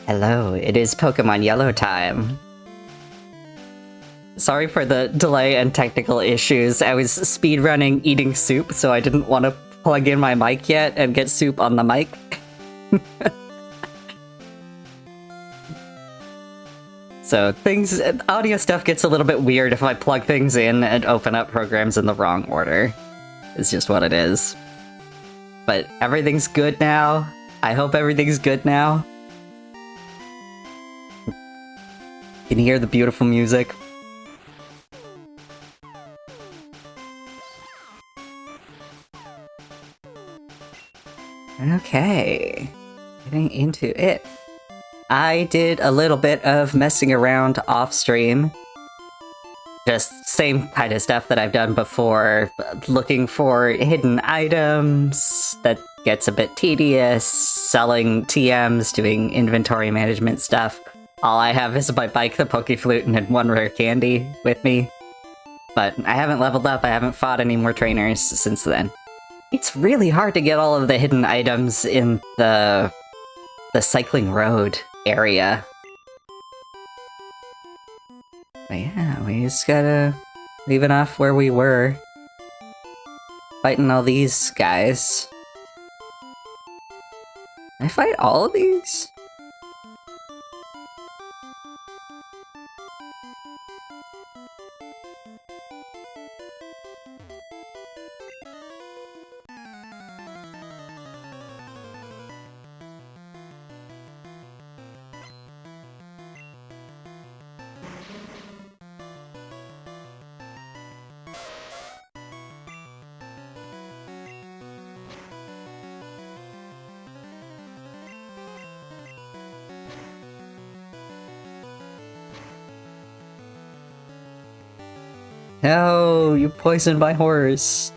Hello, it is Pokemon Yellow time. Sorry for the delay and technical issues. I was speedrunning eating soup, so I didn't want to plug in my mic yet and get soup on the mic. So audio stuff gets a little bit weird if I plug things in and open up programs in the wrong order. It's just what it is. But everything's good now. I hope everything's good now. Can you hear the beautiful music? Okay, getting into it. I did a little bit of messing around off stream. Just same kind of stuff that I've done before, looking for hidden items. That gets a bit tedious, selling TMs, doing inventory management stuff. All I have is my bike, the Pokeflute, and one rare candy with me. But I haven't leveled up, I haven't fought any more trainers since then. It's really hard to get all of the hidden items in the cycling road area. But yeah, we just gotta leave it off where we were. Fighting all these guys. Can I fight all of these? No, you poisoned my horse.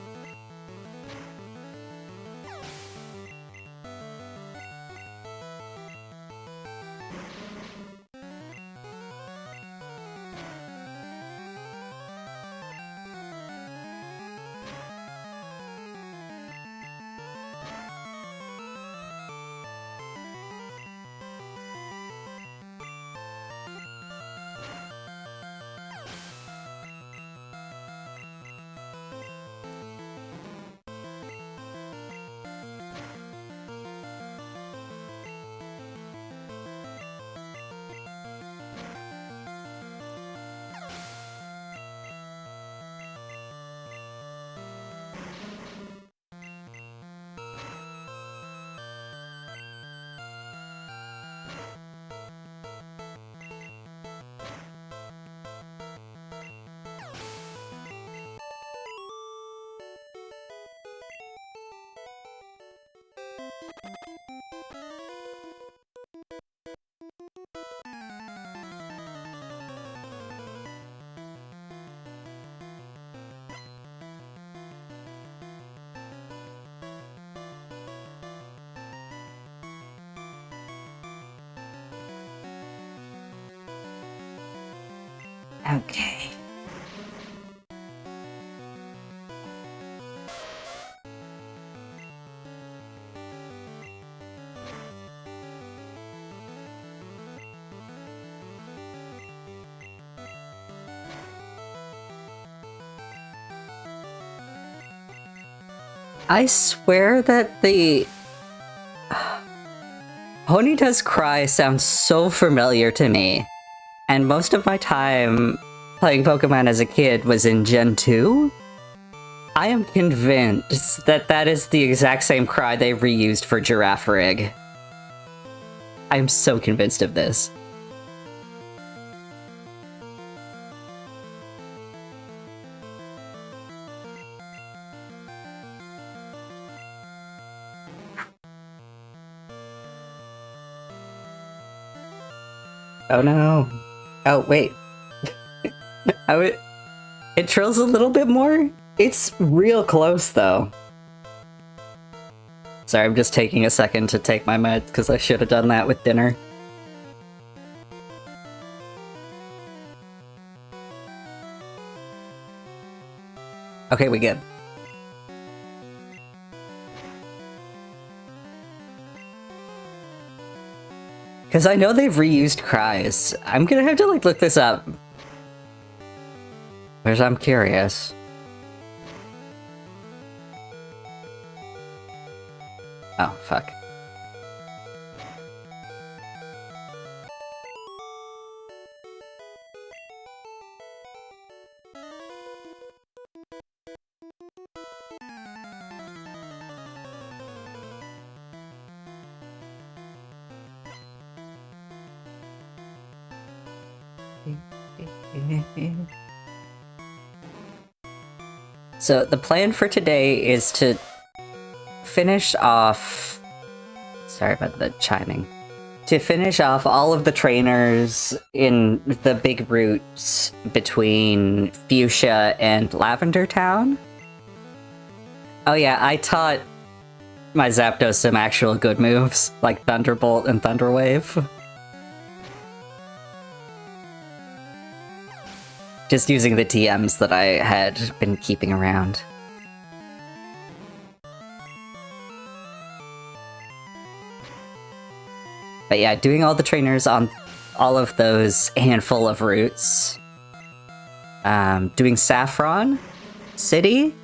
Okay. I swear that the Ponyta's cry sounds so familiar to me. And most of my time playing Pokemon as a kid was in Gen 2. I am convinced that that is the exact same cry they reused for Giraffe Rig. I am so convinced of this. Oh no. Oh, wait. It trills a little bit more? It's real close, though. Sorry, I'm just taking a second to take my meds, because I should have done that with dinner. Okay, we good. Because I know they've reused cries. I'm gonna have to, like, look this up. Because I'm curious. Oh, fuck. So the plan for today is to finish off... Sorry about the chiming. To finish off all of the trainers in the big routes between Fuchsia and Lavender Town. Oh yeah, I taught my Zapdos some actual good moves, like Thunderbolt and Thunderwave. Just using the TMs that I had been keeping around. But yeah, doing all the trainers on all of those handful of routes. Doing Saffron City,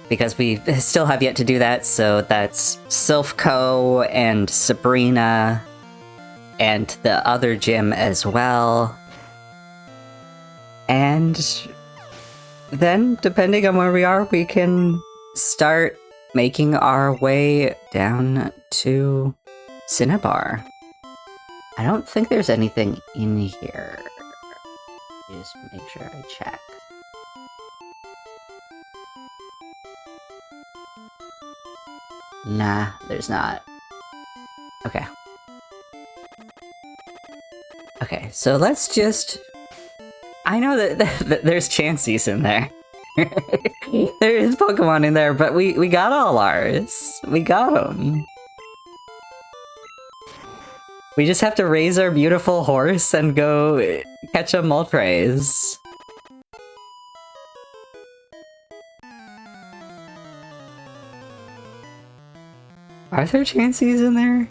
because we still have yet to do that, so that's Silphco and Sabrina and the other gym as well. And then, depending on where we are, we can start making our way down to Cinnabar. I don't think there's anything in here. Just make sure I check. Nah, there's not. Okay. Okay, so let's just... I know that there's Chanseys in there. There is Pokemon in there, but we got all ours. We got them. We just have to raise our beautiful horse and go catch a Moltres. Are there Chanseys in there?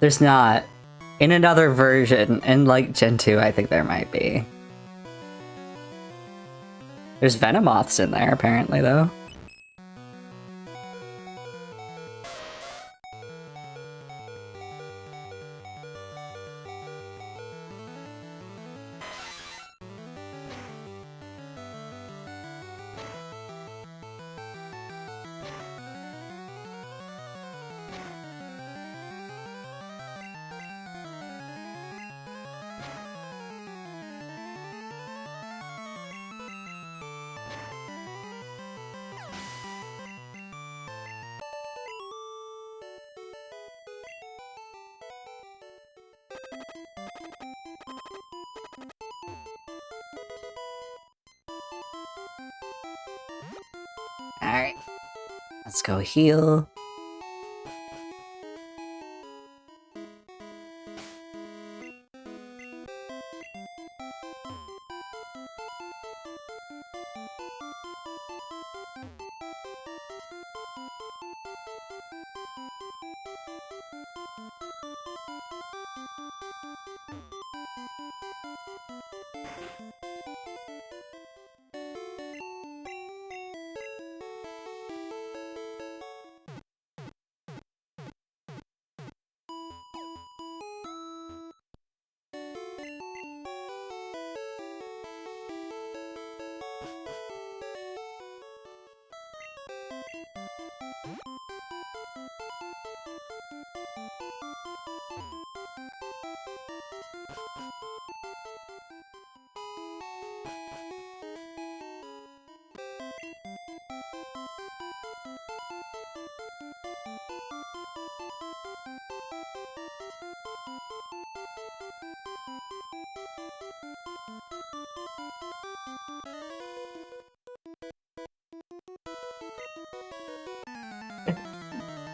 There's not. In another version, in like Gen 2, I think there might be. There's Venomoths in there, apparently, though. Alright. Let's go heal.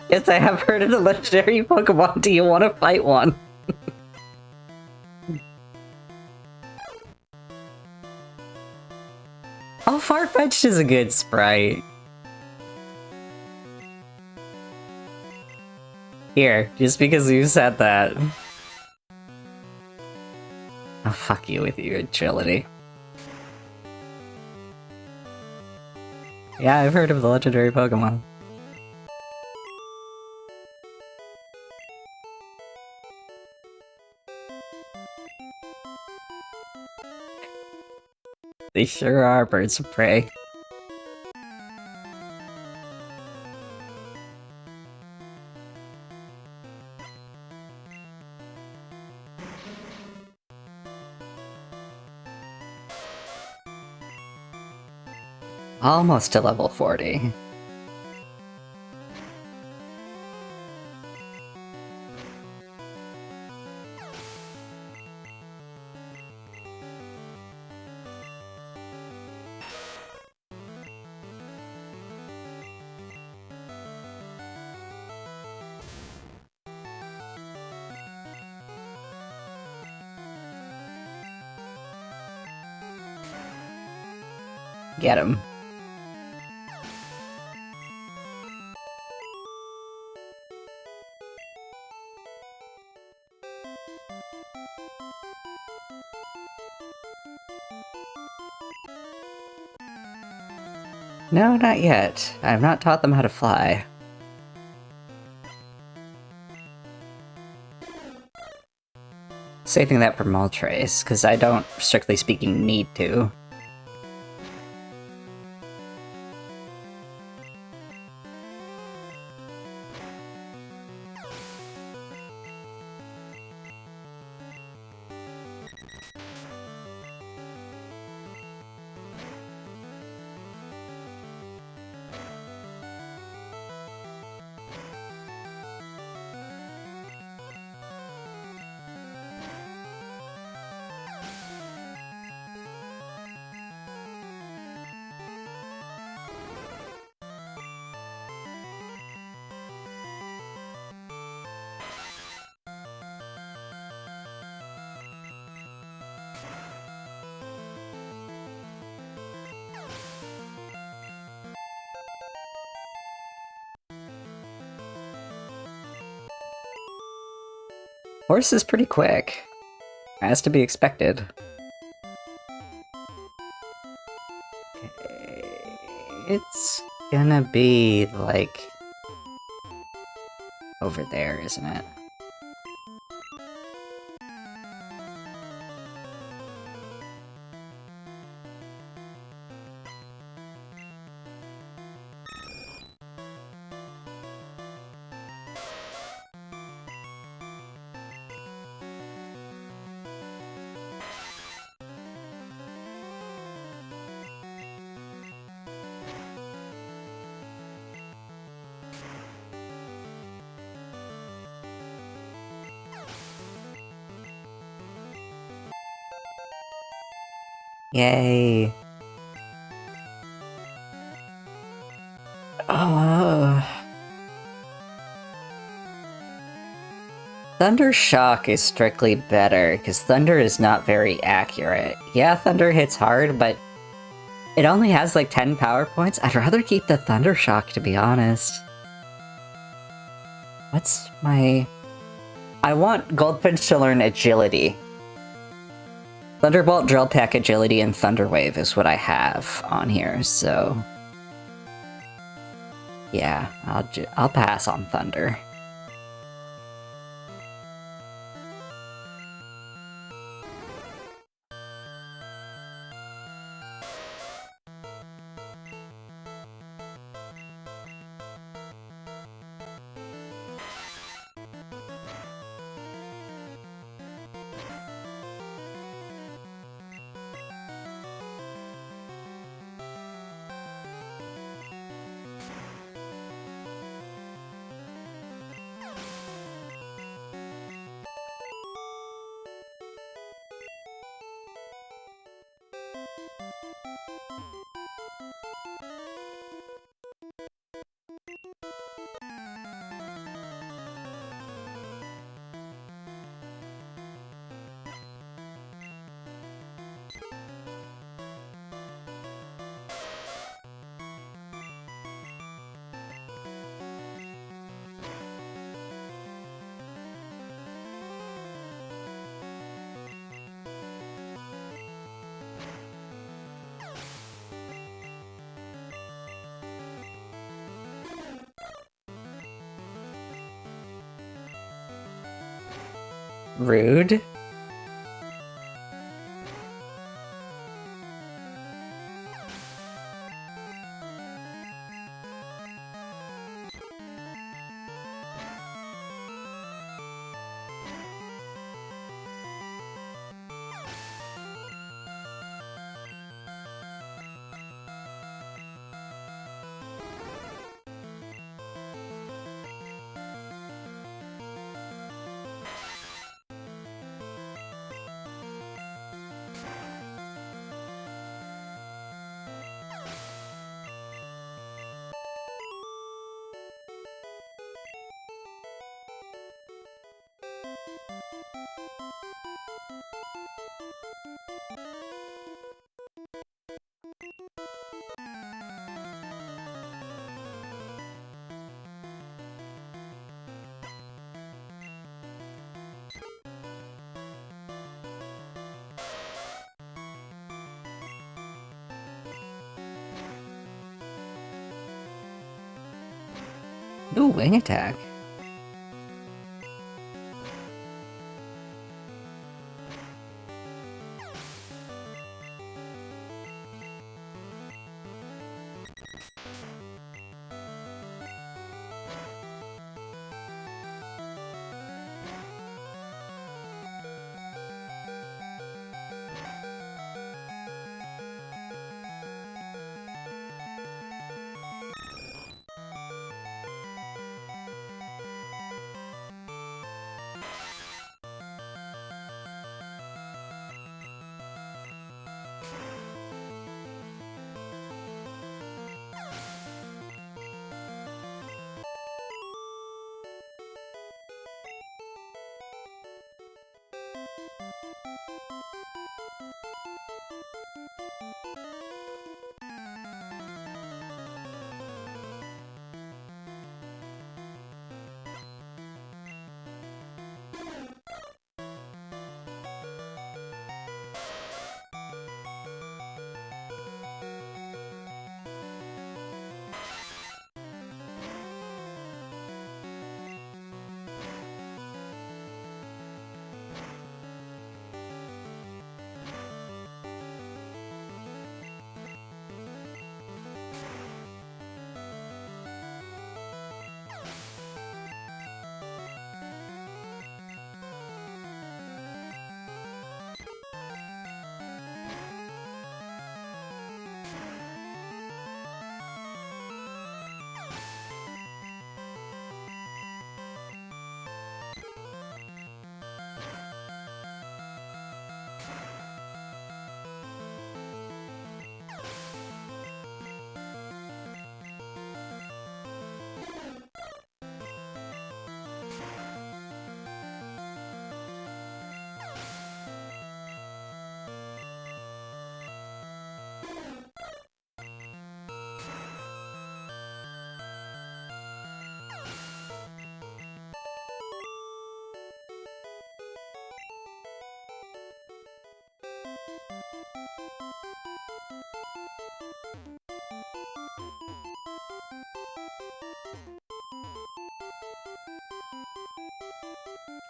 Yes, I have heard of the legendary Pokemon. Do you want to fight one? Oh, Farfetch'd is a good sprite. Here, just because you said that. Oh, fuck you with your agility. Yeah, I've heard of the legendary Pokemon. They sure are birds of prey. Almost to level 40. Get him. No, not yet. I've not taught them how to fly. Saving that for Moltres, because I don't, strictly speaking, need to. Horse is pretty quick. As to be expected. Okay. It's gonna be, like, over there, isn't it? Yay. Oh. Thunder Shock is strictly better, because Thunder is not very accurate. Yeah, Thunder hits hard, but it only has like 10 power points. I'd rather keep the Thunder Shock, to be honest. What's my... I want Goldfinch to learn Agility. Thunderbolt, Drill Peck, Agility, and Thunder Wave is what I have on here, so... yeah, I'll pass on Thunder. Rude. Ooh, wing attack.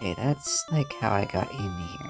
Okay, that's like how I got in here.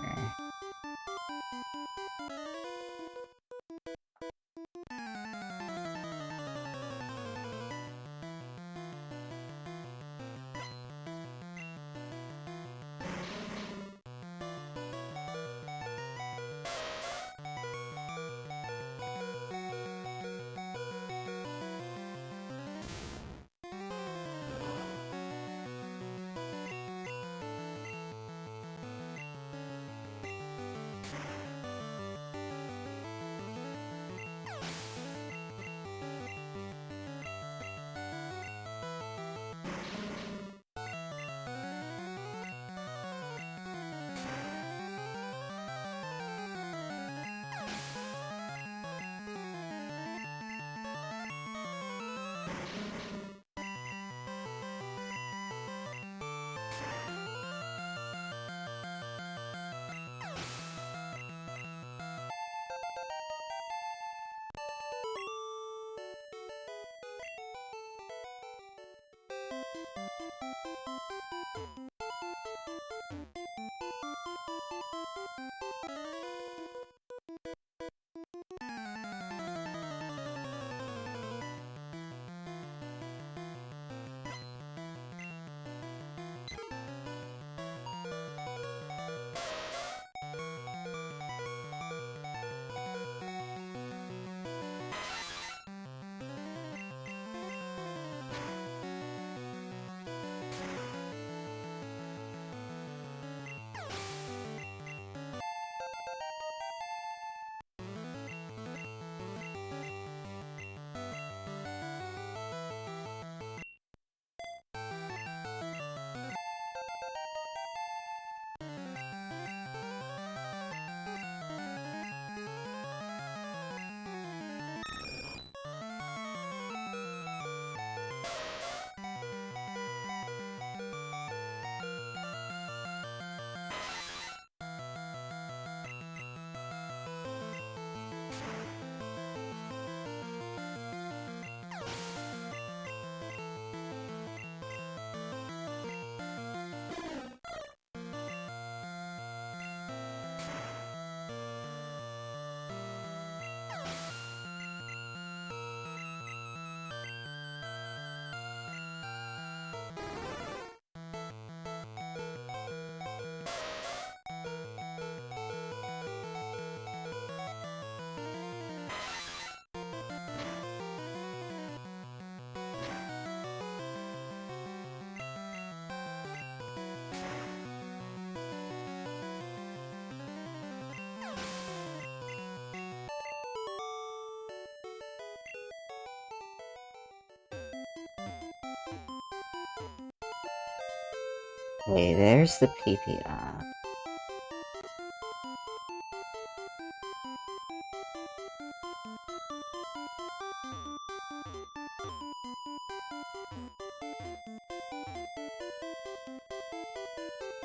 Okay, there's the PPR.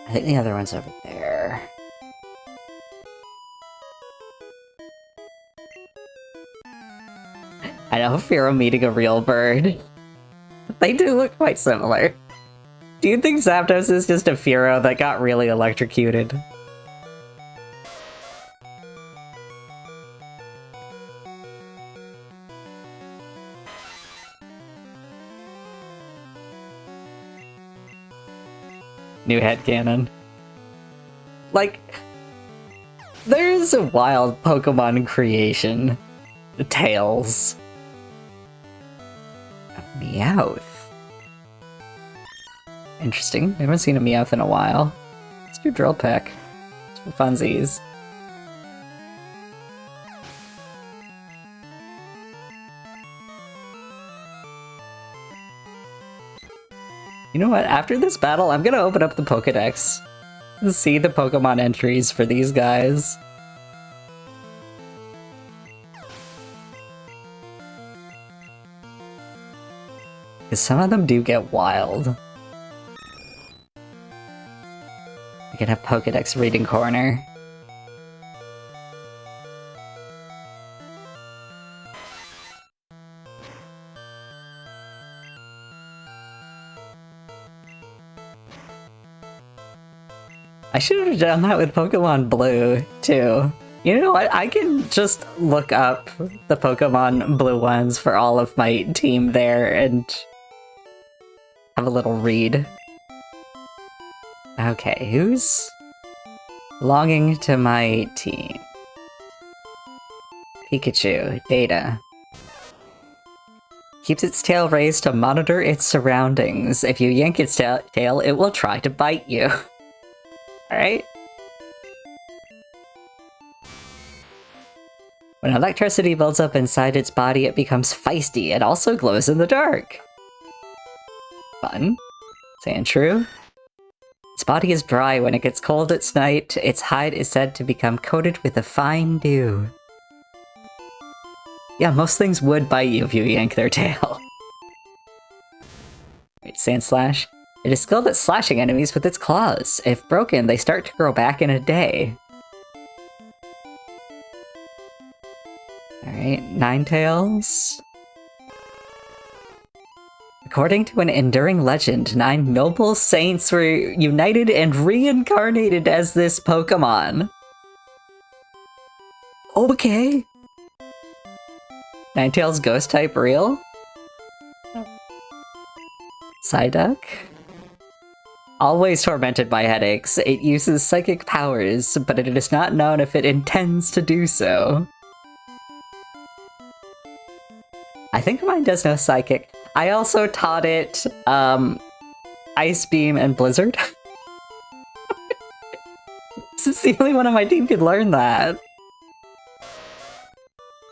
I think the other one's over there. I know Firo meeting a real bird. They do look quite similar. Do you think Zapdos is just a Firo that got really electrocuted? New headcanon. Like, there's a wild Pokemon creation. Tails. A Meowth. Interesting. I haven't seen a Meowth in a while. Let's do Drill Peck. Just for funsies. You know what? After this battle, I'm gonna open up the Pokédex and see the Pokemon entries for these guys. Because some of them do get wild. I can have Pokédex reading corner. I should have done that with Pokemon Blue, too. You know what? I can just look up the Pokemon Blue ones for all of my team there and have a little read. Okay, who's belonging to my team? Pikachu, data. Keeps its tail raised to monitor its surroundings. If you yank its tail, it will try to bite you. Alright. When electricity builds up inside its body, it becomes feisty and also glows in the dark. Fun. Saying true? Its body is dry when it gets cold at night. Its hide is said to become coated with a fine dew. Yeah, most things would bite you if you yank their tail. Right, Sandslash. It is skilled at slashing enemies with its claws. If broken, they start to grow back in a day. Alright, Ninetales. According to an enduring legend, 9 noble saints were united and reincarnated as this Pokemon. Okay. Ninetales ghost type real? Psyduck? Always tormented by headaches, it uses psychic powers, but it is not known if it intends to do so. I think mine does know psychic. I also taught it, Ice Beam and Blizzard. This is the only one on my team could learn that.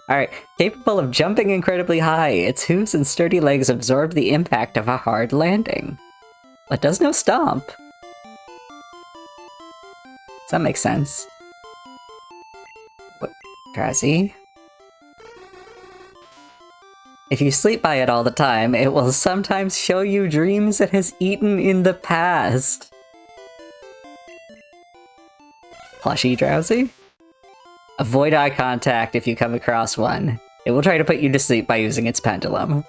Alright, capable of jumping incredibly high, its hooves and sturdy legs absorb the impact of a hard landing. But does no stomp. Does that make sense? What? Drowsy? If you sleep by it all the time, it will sometimes show you dreams it has eaten in the past. Plushy Drowsy? Avoid eye contact if you come across one. It will try to put you to sleep by using its pendulum.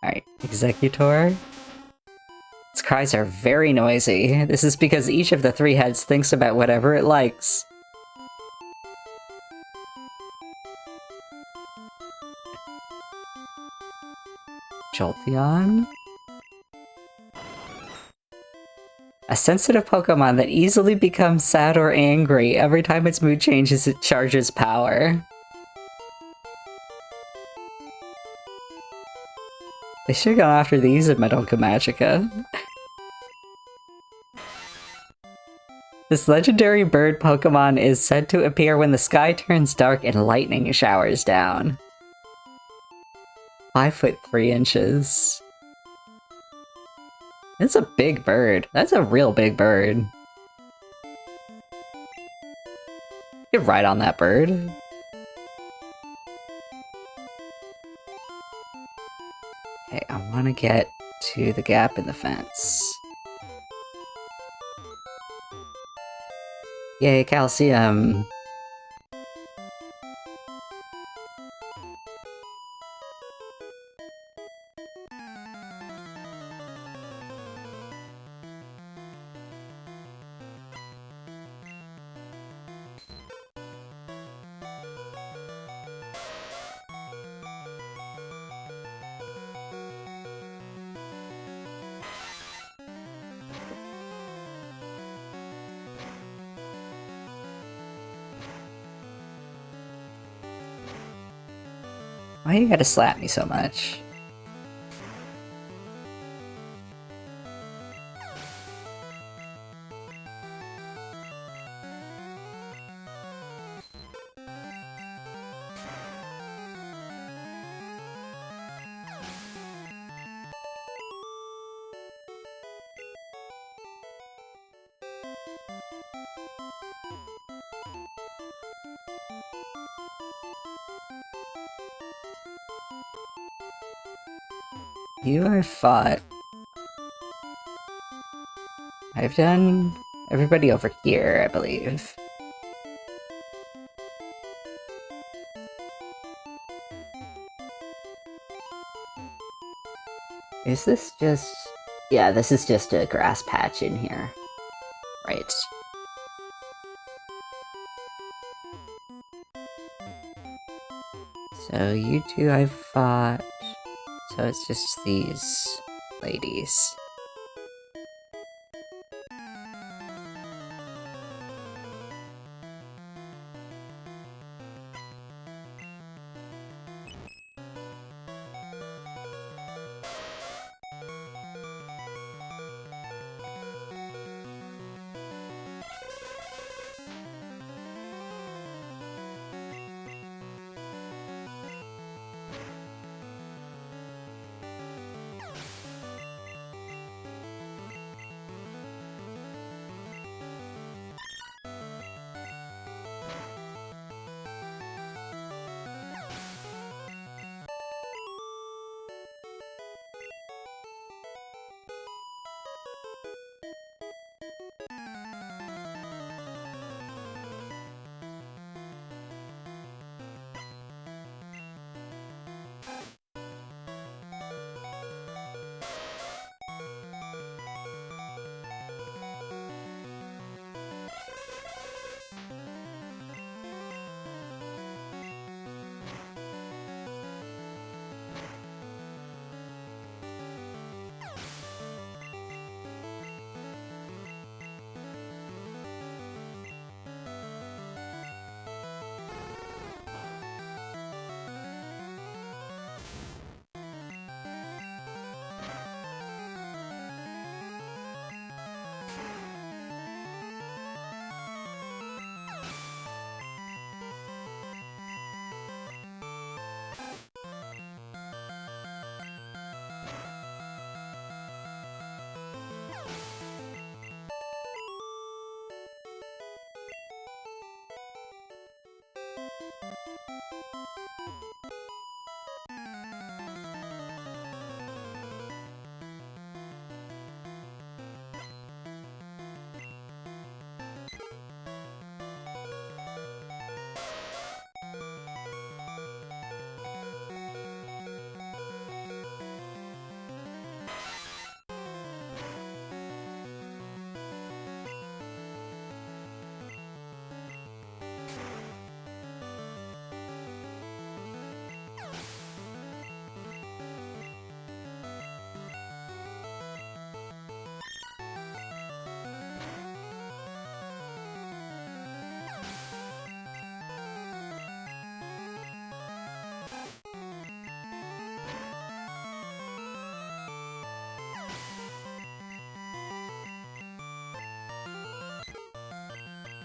Alright, Executor. Its cries are very noisy. This is because each of the 3 heads thinks about whatever it likes. Jolteon? A sensitive Pokemon that easily becomes sad or angry. Every time its mood changes, it charges power. They should go after these in Metal Magica. This legendary bird Pokemon is said to appear when the sky turns dark and lightning showers down. 5'3". It's a big bird. That's a real big bird. You could ride on that bird. Okay, I want to get to the gap in the fence. Yay, calcium! Why you gotta slap me so much? You are fought. I've done everybody over here, I believe. Is this just... Yeah, this is just a grass patch in here. Right. So you two I've fought... So it's just these ladies.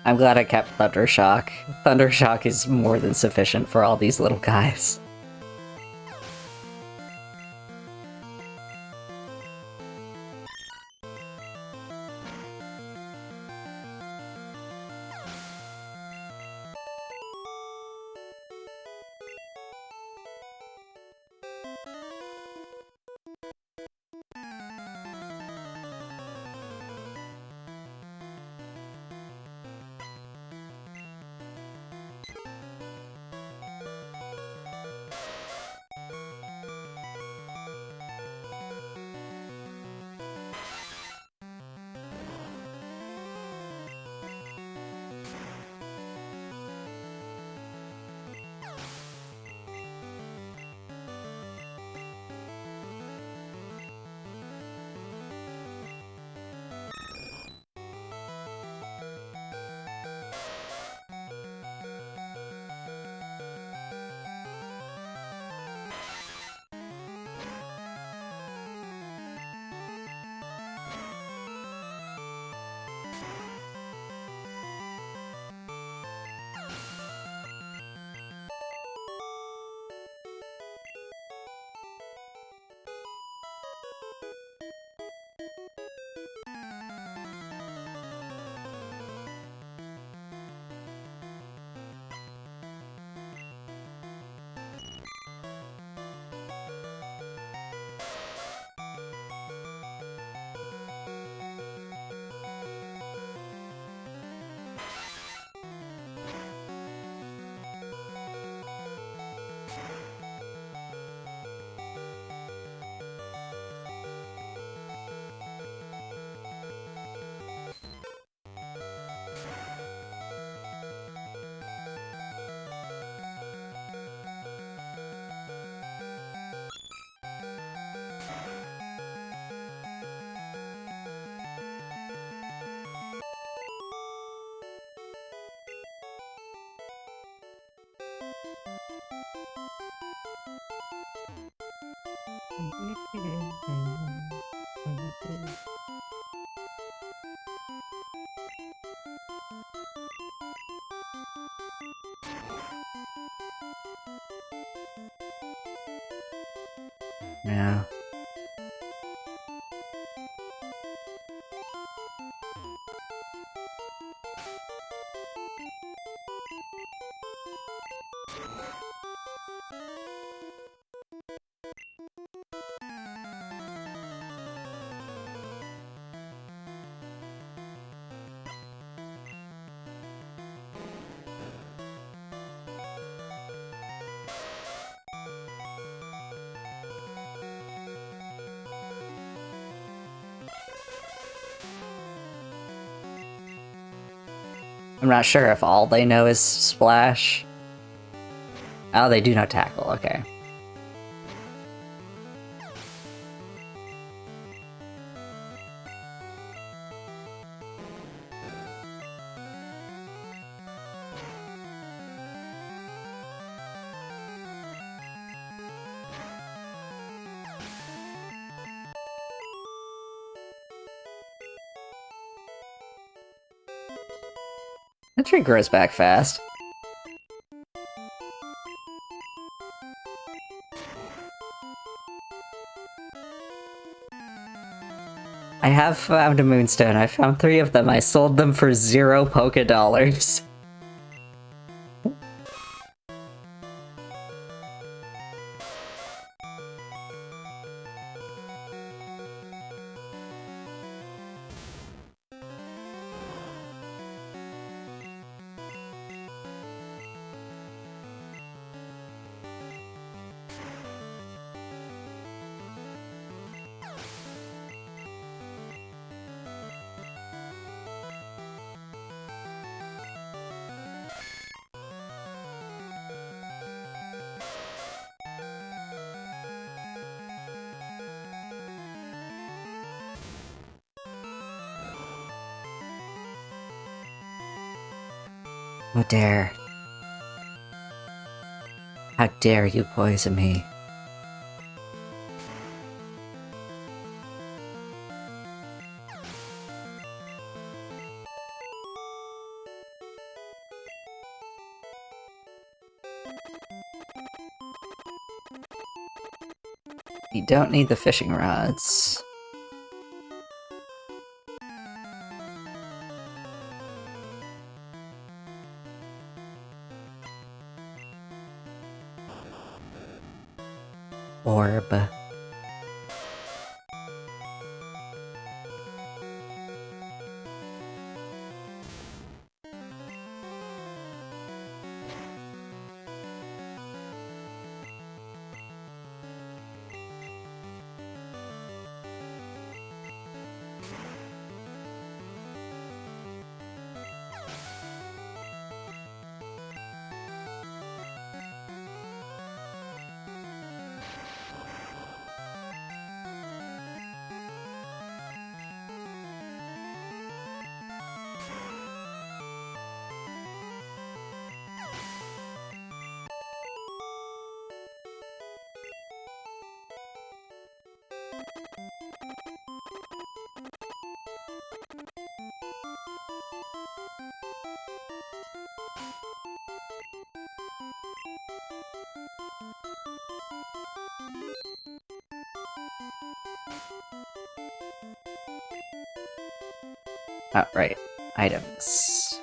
I'm glad I kept Thundershock. Thundershock is more than sufficient for all these little guys. Yeah. I'm not sure if all they know is Splash. Oh, they do know Tackle, okay. That tree grows back fast. I have found a Moonstone. I found 3 of them. I sold them for 0 Poké Dollars. How dare. How dare you poison me? You don't need the fishing rods. Orb. Oh, right. Items.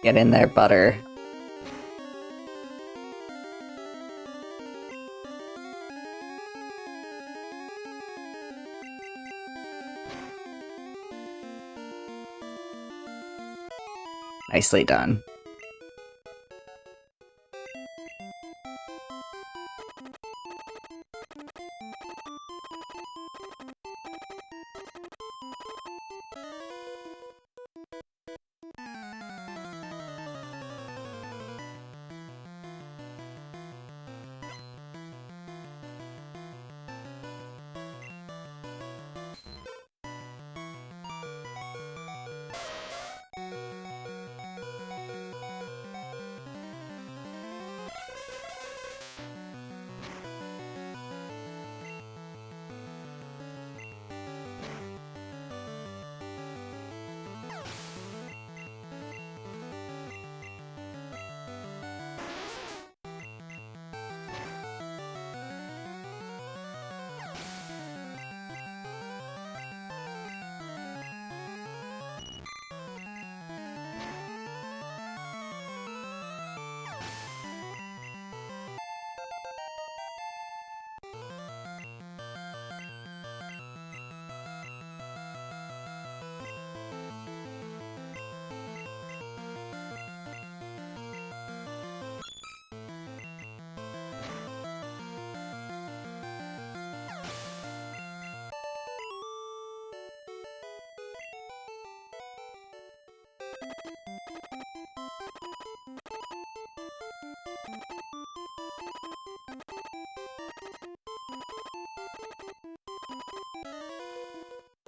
Get in there, butter. Nicely done.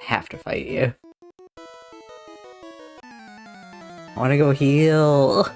Have to fight you. I wanna go heal.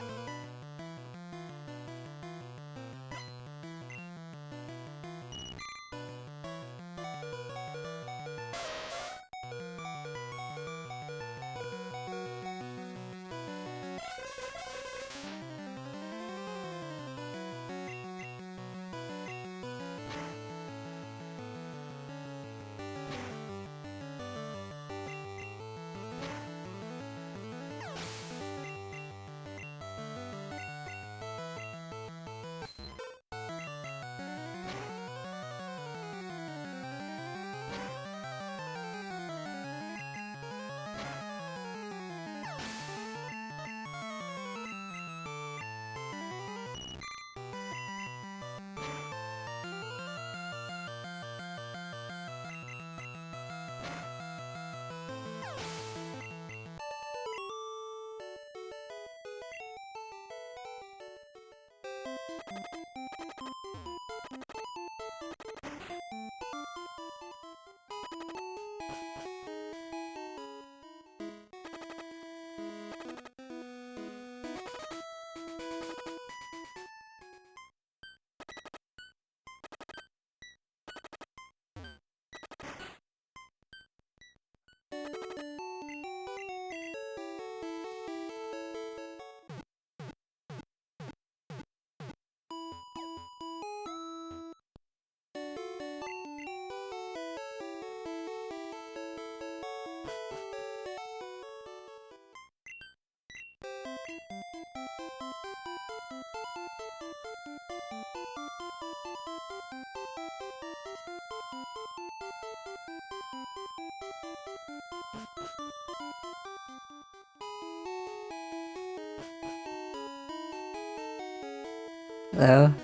Hello?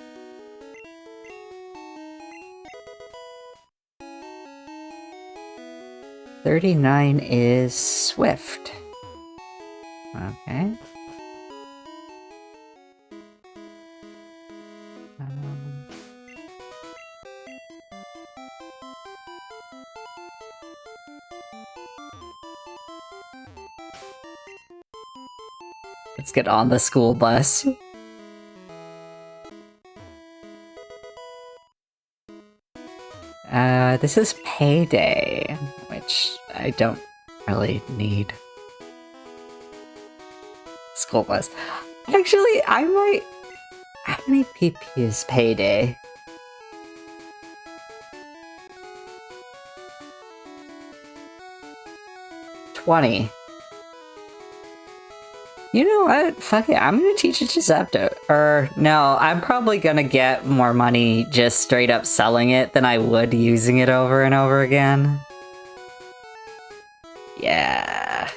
$39 is Swift. Okay. Let's get on the school bus. This is payday, which I don't really need. School bus. Actually, I might... How many PP is payday? $20. You know what? Fuck it, I'm gonna teach it to Zepto. Or, no, I'm probably gonna get more money just straight up selling it than I would using it over and over again. Yeah.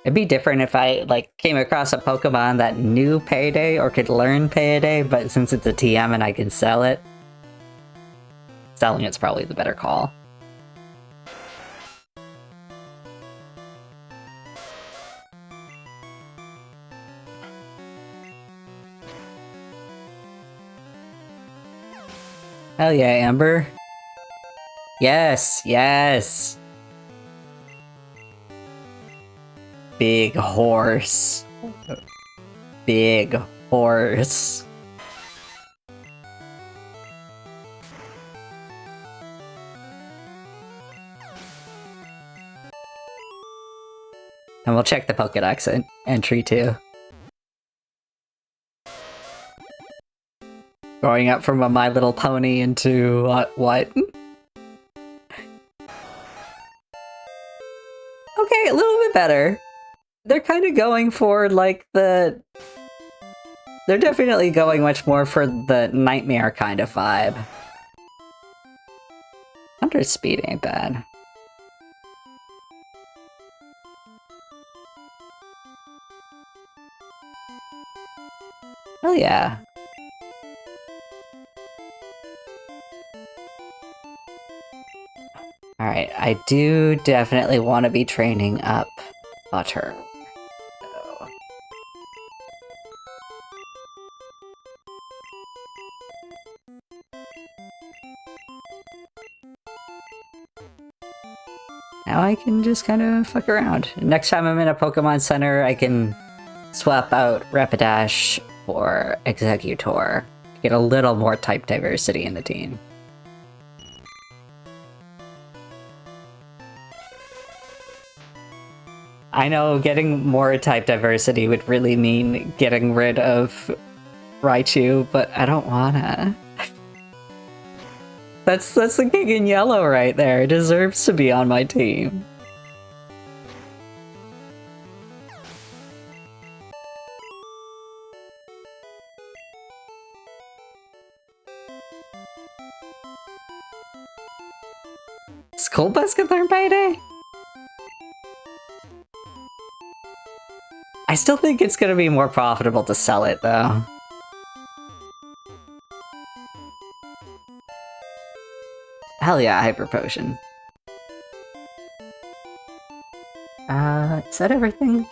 It'd be different if I, like, came across a Pokemon that knew Payday or could learn Payday, but since it's a TM and I can sell it, selling it's probably the better call. Hell yeah, Amber. Yes, yes! Big horse. Big horse. And we'll check the Pokédex entry too. Going up from a My Little Pony into what? Okay, a little bit better. They're kind of going for, like, the... They're definitely going much more for the nightmare kind of vibe. Hunter speed ain't bad. Hell yeah. Alright, I do definitely want to be training up Butter. So. Now I can just kind of fuck around. Next time I'm in a Pokemon Center, I can swap out Rapidash for Exeggutor. Get a little more type diversity in the team. I know getting more type diversity would really mean getting rid of Raichu, but I don't wanna. That's the king in yellow right there. It deserves to be on my team. School bus can learn Payday? I still think it's gonna be more profitable to sell it, though. Hell yeah, Hyper Potion. Is that everything?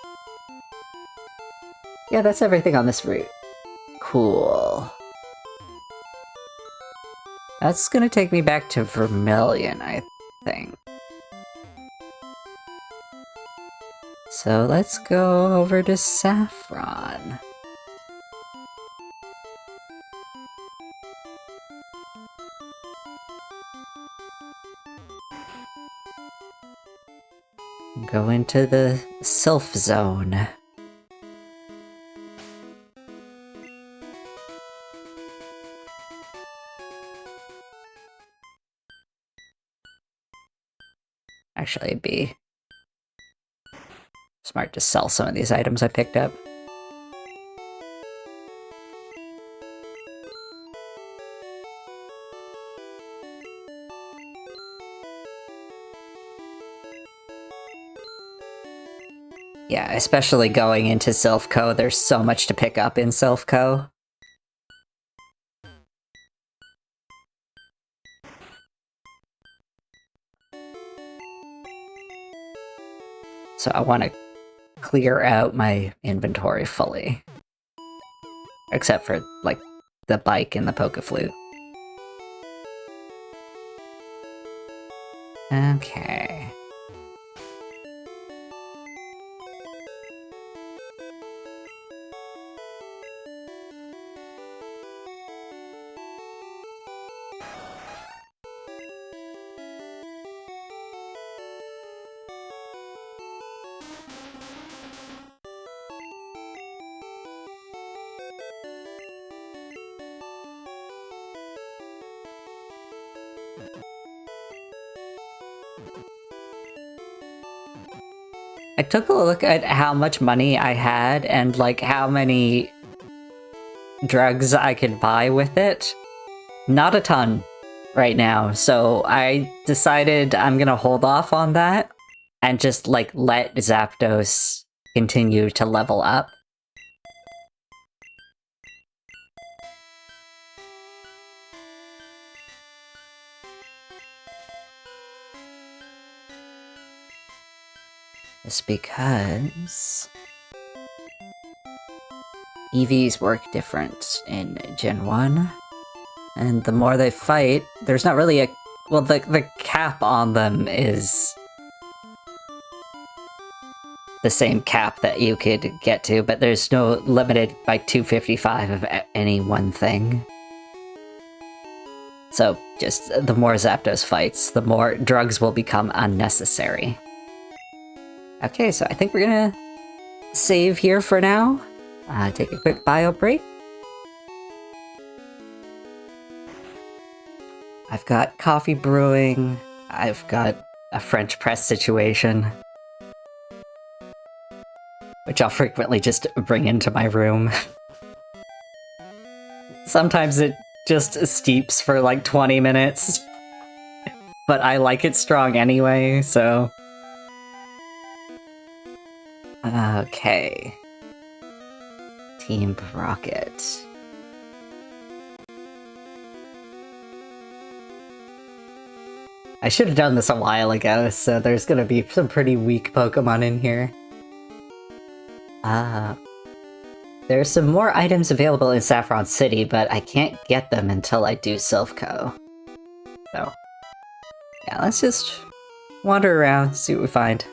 Yeah, that's everything on this route. Cool. That's gonna take me back to Vermilion, I think. So let's go over to Saffron. Go into the Sylph Zone. Actually, it'd be smart to sell some of these items I picked up. Yeah, especially going into Sylph Co, there's so much to pick up in Sylph Co. So I want to clear out my inventory fully. Except for, like, the bike and the Pokéflute. Okay. I took a look at how much money I had and, like, how many drugs I could buy with it. Not a ton right now, so I decided I'm gonna hold off on that and just, like, let Zapdos continue to level up. Just because EVs work different in Gen 1, and the more they fight, there's not really a... well, the cap on them is the same cap that you could get to, but there's no limited by 255 of any one thing. So, just the more Zapdos fights, the more drugs will become unnecessary. Okay, so I think we're gonna save here for now. Take a quick bio break. I've got coffee brewing. I've got a French press situation, which I'll frequently just bring into my room. Sometimes it just steeps for like 20 minutes, but I like it strong anyway, so... Okay. Team Rocket. I should have done this a while ago, so there's gonna be some pretty weak Pokemon in here. There's some more items available in Saffron City, but I can't get them until I do Silph.Co. So, yeah, let's just wander around, see what we find.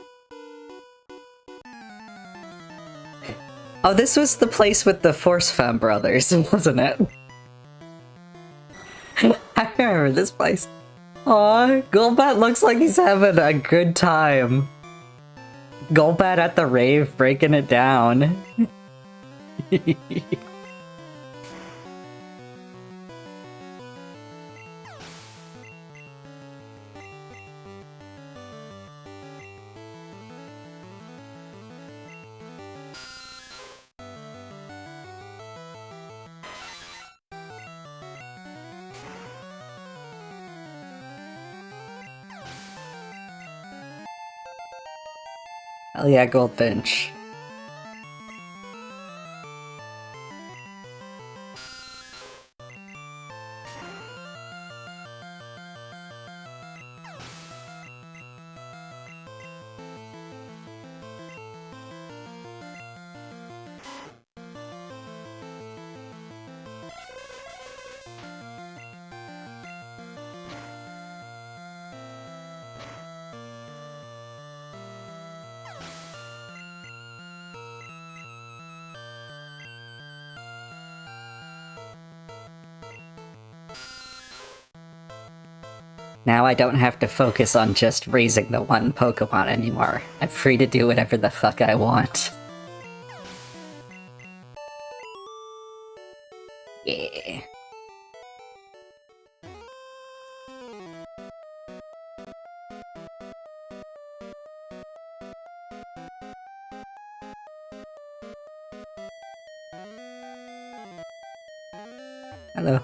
Oh, this was the place with the Force Femme brothers, wasn't it? I remember this place. Aw, Golbat looks like he's having a good time. Golbat at the rave, breaking it down. Hell yeah, Goldfinch. Now I don't have to focus on just raising the one Pokemon anymore. I'm free to do whatever the fuck I want. Yeah. Hello.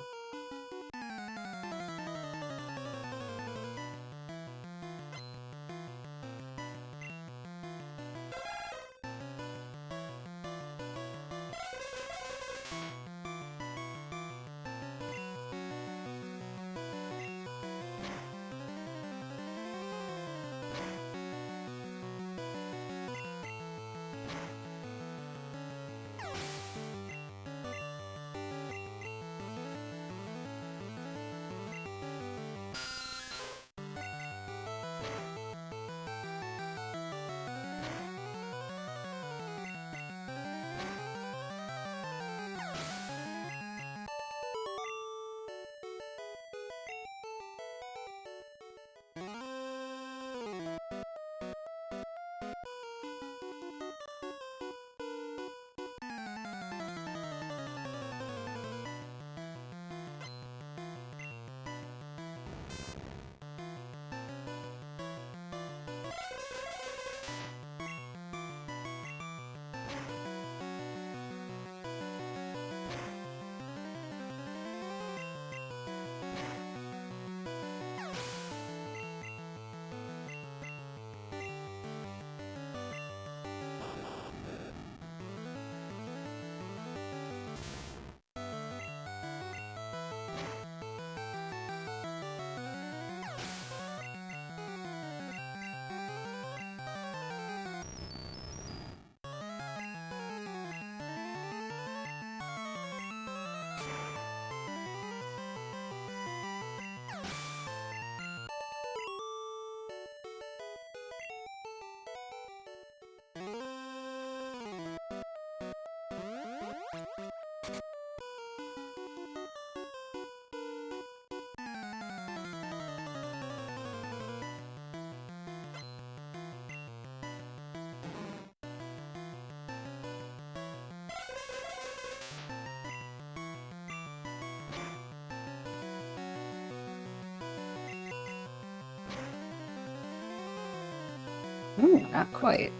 Not quite.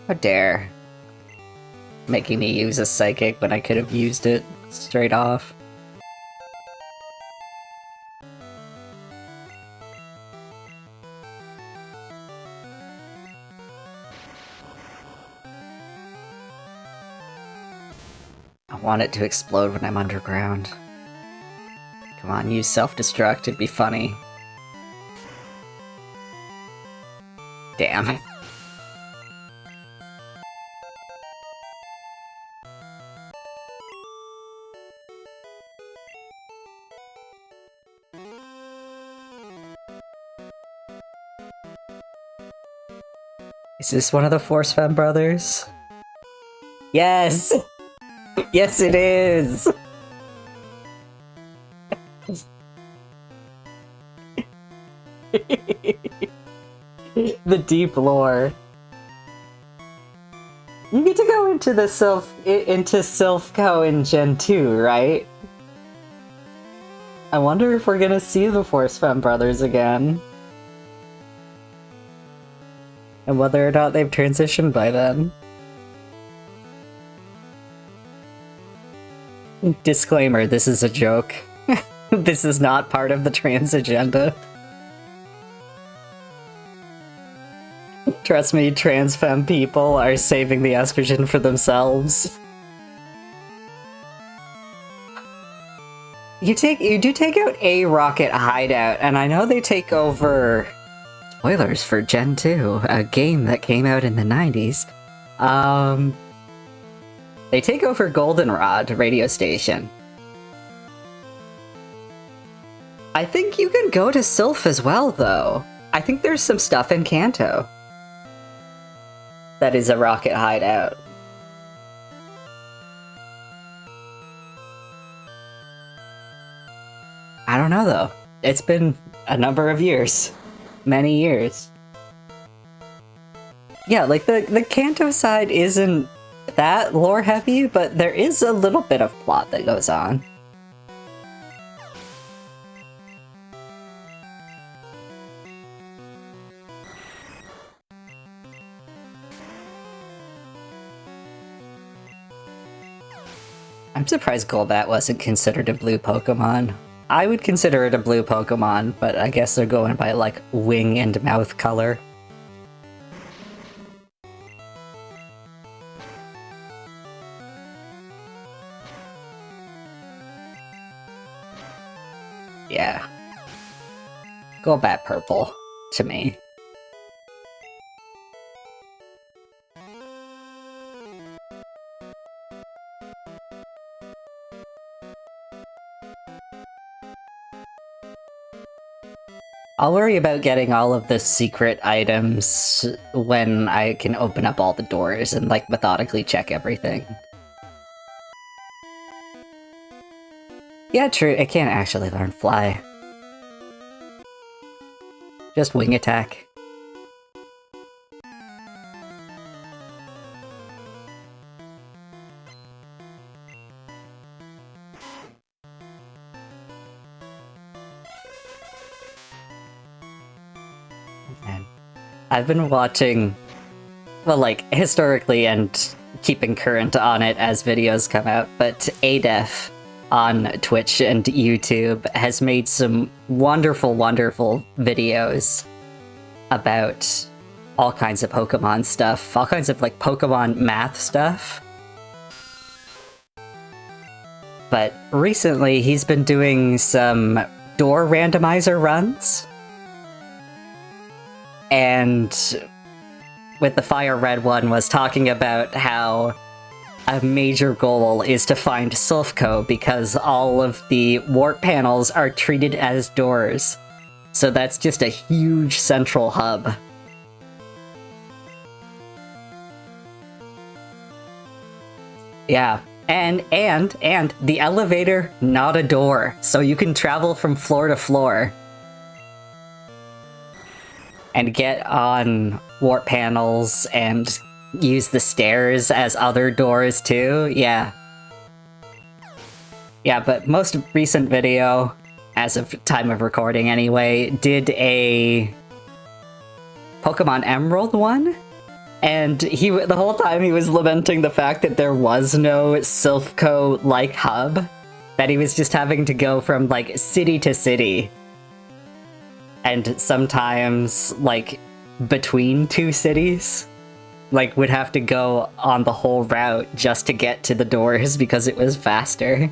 How dare. Making me use a psychic when I could have used it straight off. I want it to explode when I'm underground. Come on, use self-destruct, it'd be funny. Damn. Is this one of the Force Femme brothers? Yes! Yes, it is! The deep lore. You get to go into the Silphco in Gen 2, right? I wonder if we're gonna see the Force Femme brothers again. And whether or not they've transitioned by then. Disclaimer, this is a joke. This is not part of the trans agenda. Trust me, trans femme people are saving the estrogen for themselves. You do take out a rocket hideout, and I know they take over... Spoilers for Gen 2, a game that came out in the 90s. They take over Goldenrod radio station. I think you can go to Sylph as well, though. I think there's some stuff in Kanto that is a rocket hideout. I don't know, though. It's been a number of years. Many years. Yeah, like, the Kanto side isn't that lore heavy, but there is a little bit of plot that goes on. I'm surprised Golbat wasn't considered a blue Pokemon. I would consider it a blue Pokemon, but I guess they're going by, like, wing and mouth color. Yeah. Golbat purple, to me. I'll worry about getting all of the secret items when I can open up all the doors and, like, methodically check everything. Yeah, true, it can't actually learn Fly. Just wing attack. Man. I've been watching, well, like, historically and keeping current on it as videos come out, but ADEF on Twitch and YouTube has made some wonderful, wonderful videos about all kinds of Pokemon stuff, all kinds of, like, Pokemon math stuff. But recently, he's been doing some door randomizer runs. And with the Fire Red one was talking about how a major goal is to find Silphco because all of the warp panels are treated as doors. So that's just a huge central hub. Yeah, and the elevator, not a door, so you can travel from floor to floor. And get on warp panels and use the stairs as other doors too, yeah. Yeah, but most recent video, as of time of recording anyway, did a Pokemon Emerald one, and the whole time he was lamenting the fact that there was no Silphco-like hub, that he was just having to go from, like, city to city. And sometimes, like, between two cities, like, would have to go on the whole route just to get to the doors because it was faster.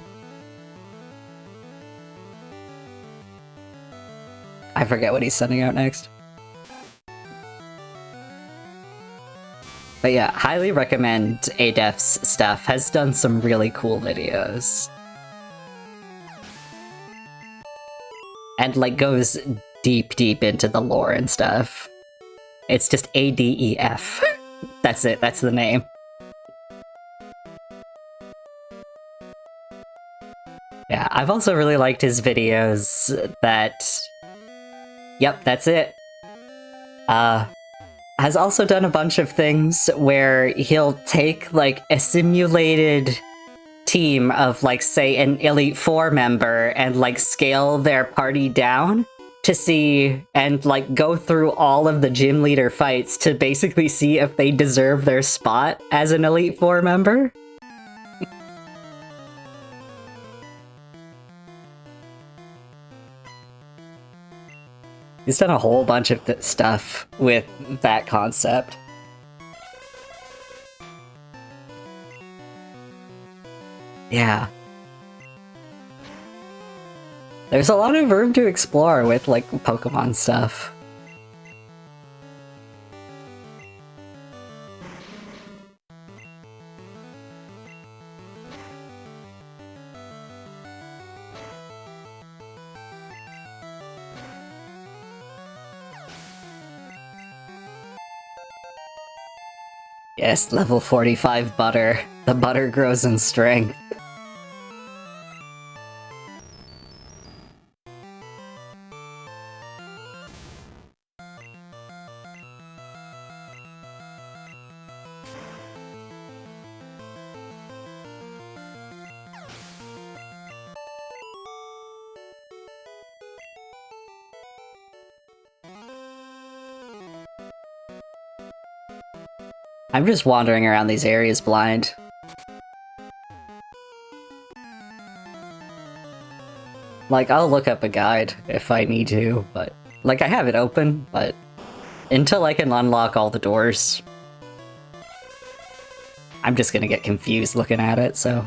I forget what he's sending out next. But yeah, highly recommend Adef's stuff. Has done some really cool videos. And, like, goes deep into the lore and stuff. It's just ADEF. That's it, that's the name. Yeah, I've also really liked his videos that... Yep, that's it. Has also done a bunch of things where he'll take, like, a simulated team of, like, say, an Elite Four member and, like, scale their party down to see and, like, go through all of the gym leader fights to basically see if they deserve their spot as an Elite Four member. He's done a whole bunch of stuff with that concept. Yeah. There's a lot of room to explore with, like, Pokemon stuff. Yes, level 45 butter. The butter grows in strength. I'm just wandering around these areas blind. Like, I'll look up a guide if I need to, but... Like, I have it open, but... Until I can unlock all the doors... I'm just gonna get confused looking at it, so...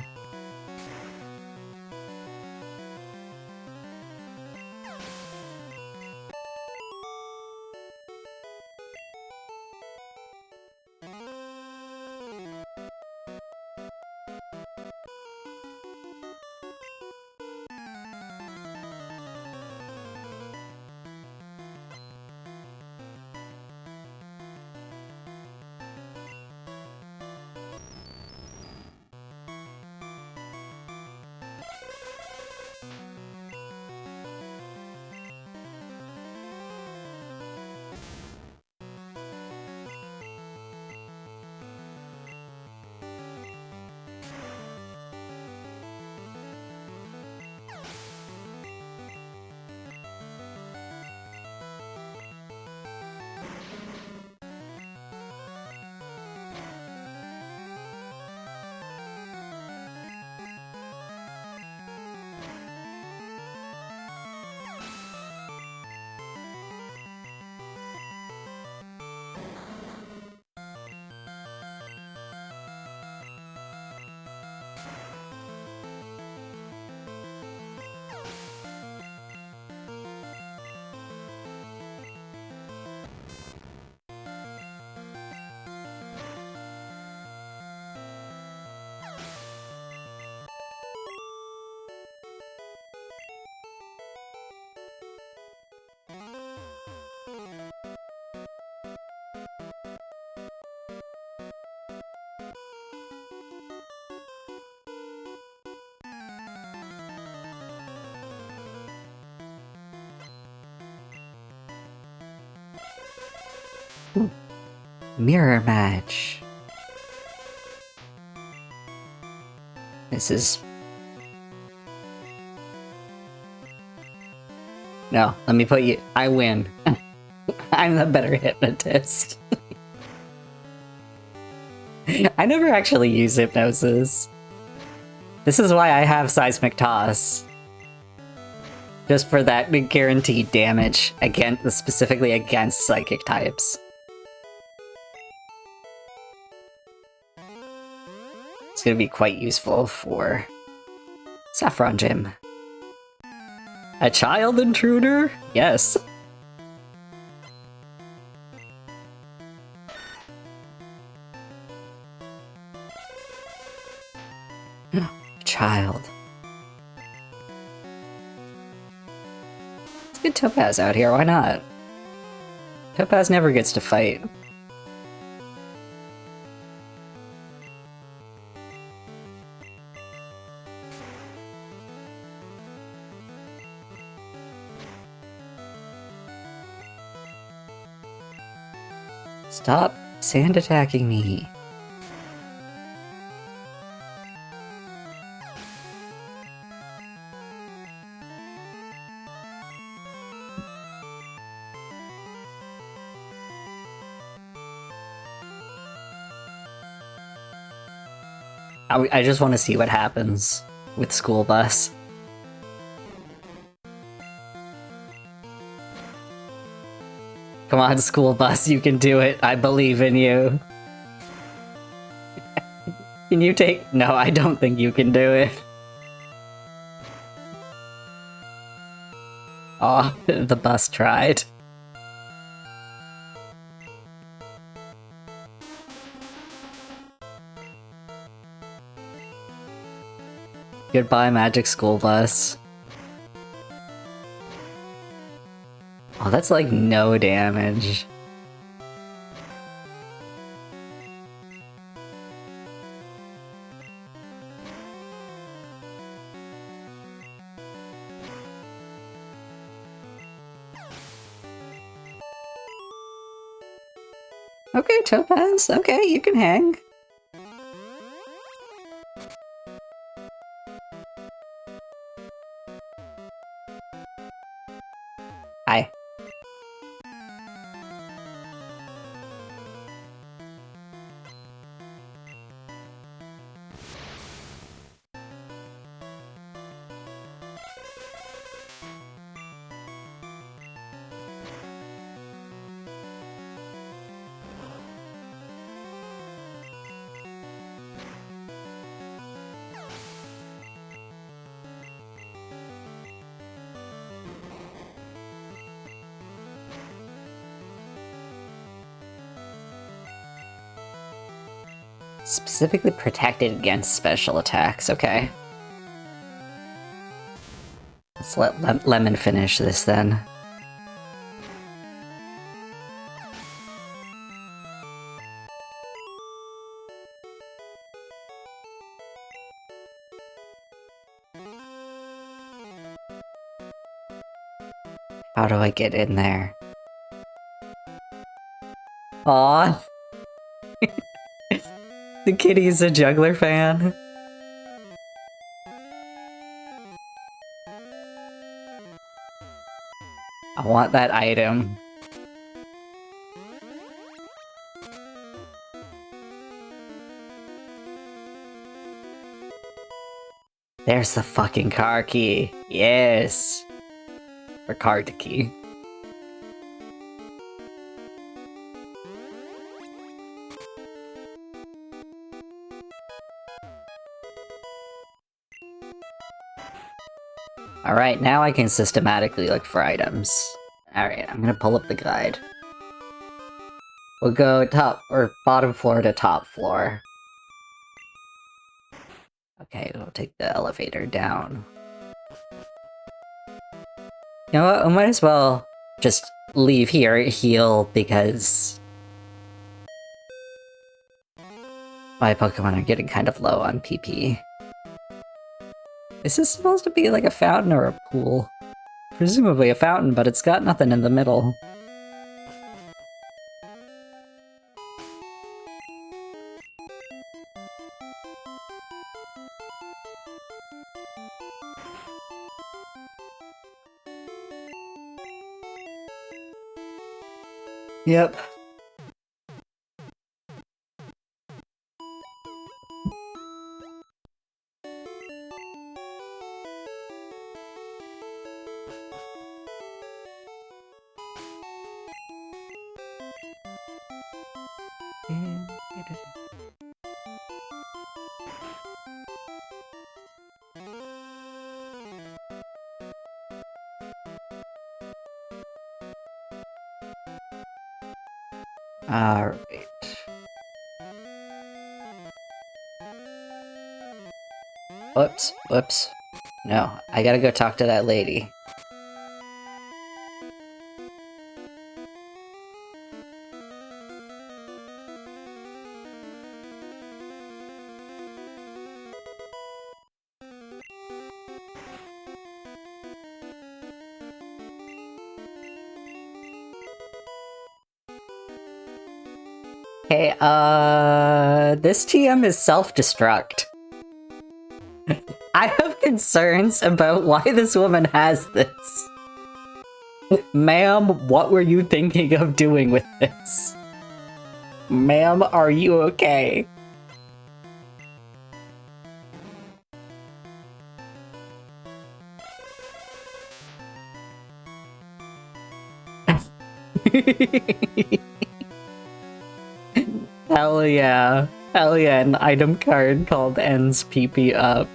Mirror match. This is... No, let me put you... I win. I'm the better hypnotist. I never actually use hypnosis. This is why I have Seismic Toss. Just for that guaranteed damage, specifically against psychic types. It's gonna be quite useful for Saffron Gym. A child intruder? Yes. Child. Let's get Topaz out here, why not? Topaz never gets to fight. Stop sand attacking me. I just want to see what happens with School Bus. Come on, School Bus, you can do it. I believe in you. Can you take... No, I don't think you can do it. Aw, the bus tried. Goodbye, Magic School Bus. Oh, that's like no damage. Okay, Topaz. Okay, you can hang. Hi. Specifically protected against special attacks, okay. Let's let Lemon finish this then. How do I get in there? Aww. The kitty's a juggler fan. I want that item. There's the fucking car key. Yes. Or card key. Alright, now I can systematically look for items. Alright, I'm gonna pull up the guide. We'll go top or bottom floor to top floor. Okay, we'll take the elevator down. You know what, I might as well just leave here, heal, because my Pokemon are getting kind of low on PP. Is this supposed to be like a fountain or a pool? Presumably a fountain, but it's got nothing in the middle. Yep. Alright. Whoops, whoops. No, I gotta go talk to that lady. Hey, this TM is self-destruct. I have concerns about why this woman has this. Ma'am, what were you thinking of doing with this? Ma'am, are you okay? Hell yeah. Hell yeah, an item card called ends PP up.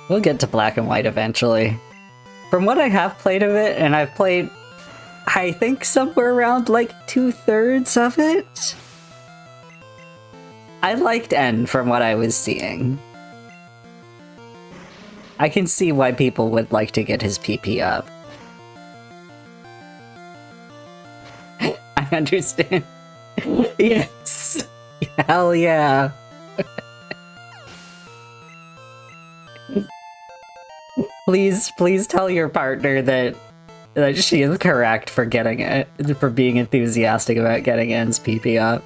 We'll get to black and white eventually. From what I have played of it, and I've played, I think, somewhere around like 2/3 of it, I liked N from what I was seeing. I can see why people would like to get his PP up. I understand. Yes! Hell yeah! Please tell your partner that she is correct for getting it, for being enthusiastic about getting N's PP up.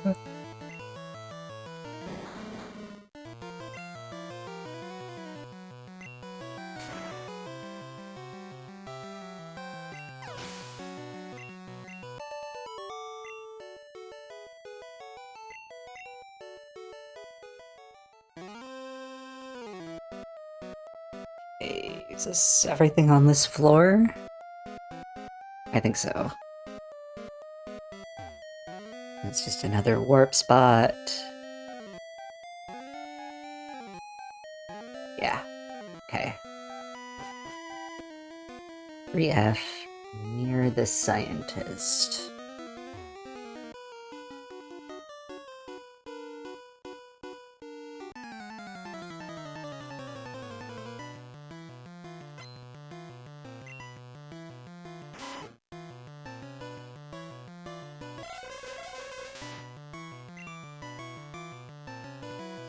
Okay, is this everything on this floor? I think so. That's just another warp spot. Yeah. Okay. 3F, near the scientist.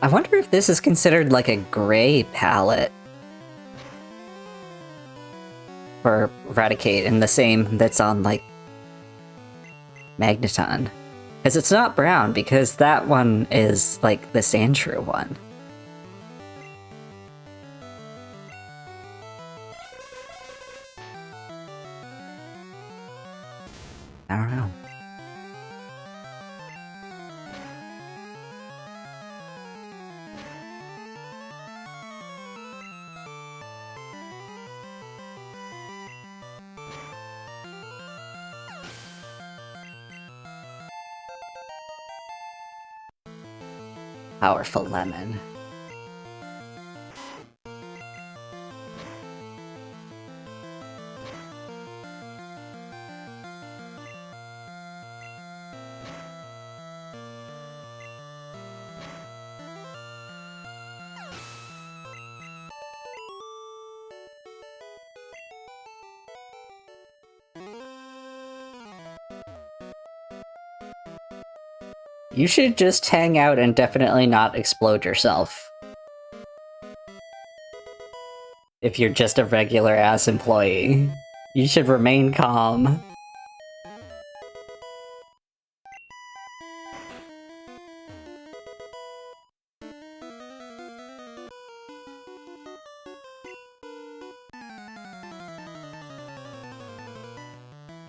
I wonder if this is considered like a gray palette for Raticate, and the same that's on like Magneton. Because it's not brown, because that one is like the Sandshrew one. I don't know. Powerful lemon. You should just hang out and definitely not explode yourself. if you're just a regular-ass employee. You should remain calm.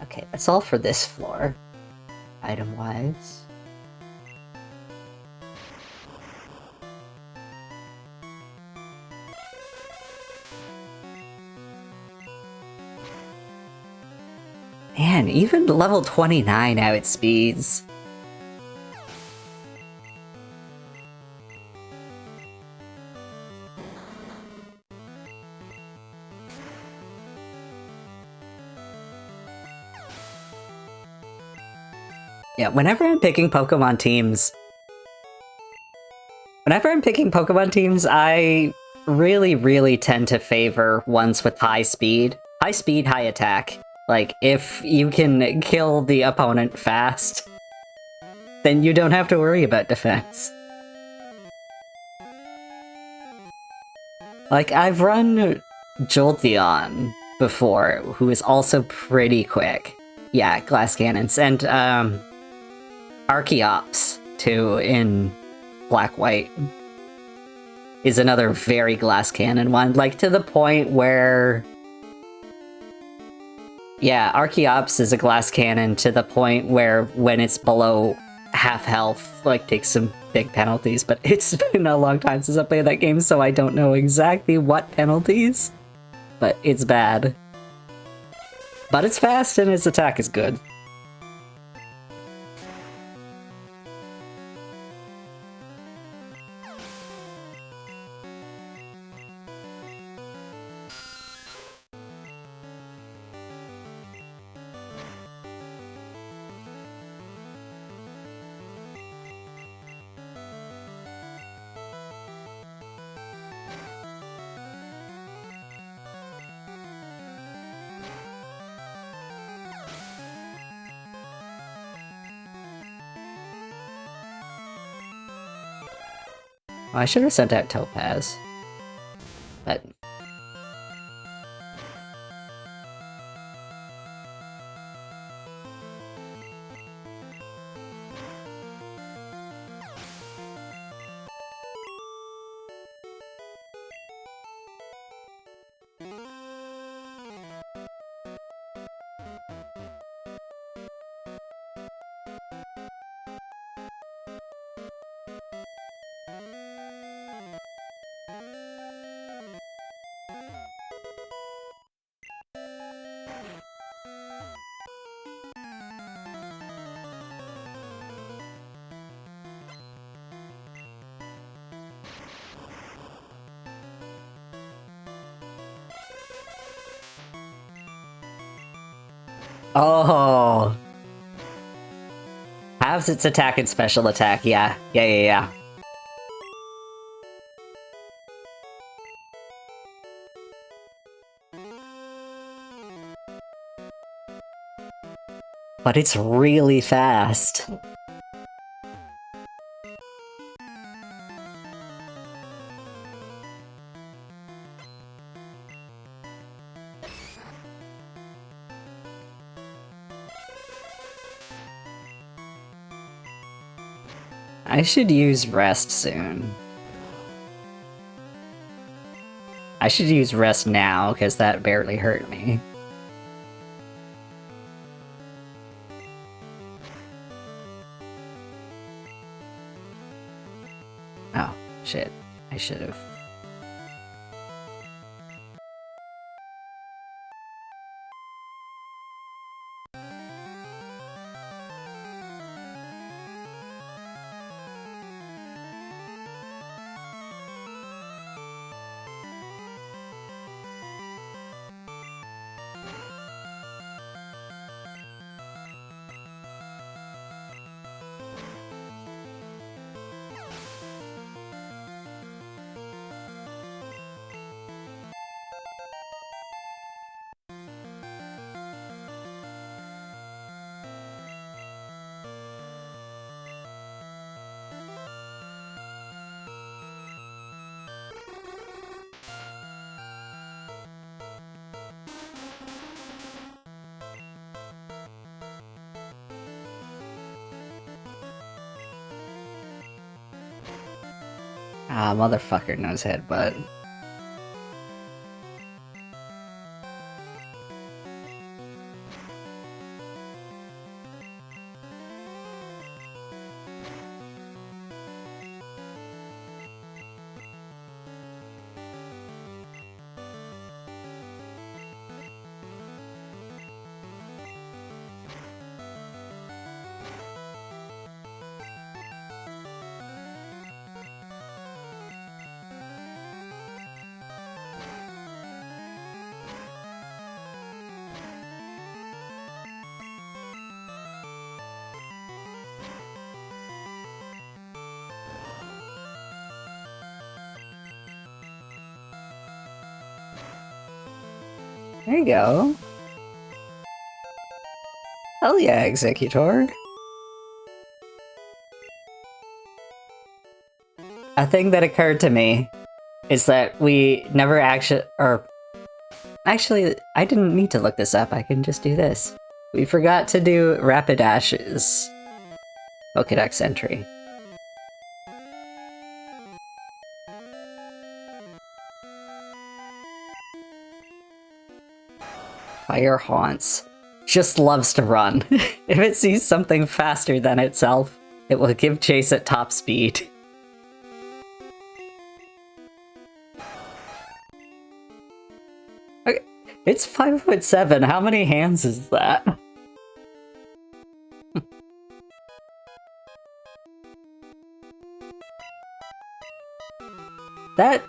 Okay, that's all for this floor, item-wise. Man, even level 29 outspeeds. Yeah, whenever I'm picking Pokemon teams, I really tend to favor ones with high speed. High speed, high attack. Like, if you can kill the opponent fast, then you don't have to worry about defense. Like, I've run Jolteon before, who is also pretty quick. Yeah, glass cannons. And, Archeops, too, in Black-White, is another very glass cannon one. Like, to the point where... Yeah, Archeops is a glass cannon to the point where when it's below half health, like, takes some big penalties, but it's been a long time since I played that game, so I don't know exactly what penalties, but it's bad. But it's fast and its attack is good. I should have sent out Topaz, but... Oh! Halves its attack and special attack, yeah. Yeah. But it's really fast. I should use rest soon. I should use rest now, because that barely hurt me. Oh, shit. I should have. Ah, motherfucker knows headbutt. There you go. Hell yeah, Executor. A thing that occurred to me is that we never actually, actually, I didn't need to look this up, I can just do this. We forgot to do Rapidash's Pokédex entry. Fire Haunts just loves to run. If it sees something faster than itself, it will give chase at top speed. Okay, it's 5'7". How many hands is that? That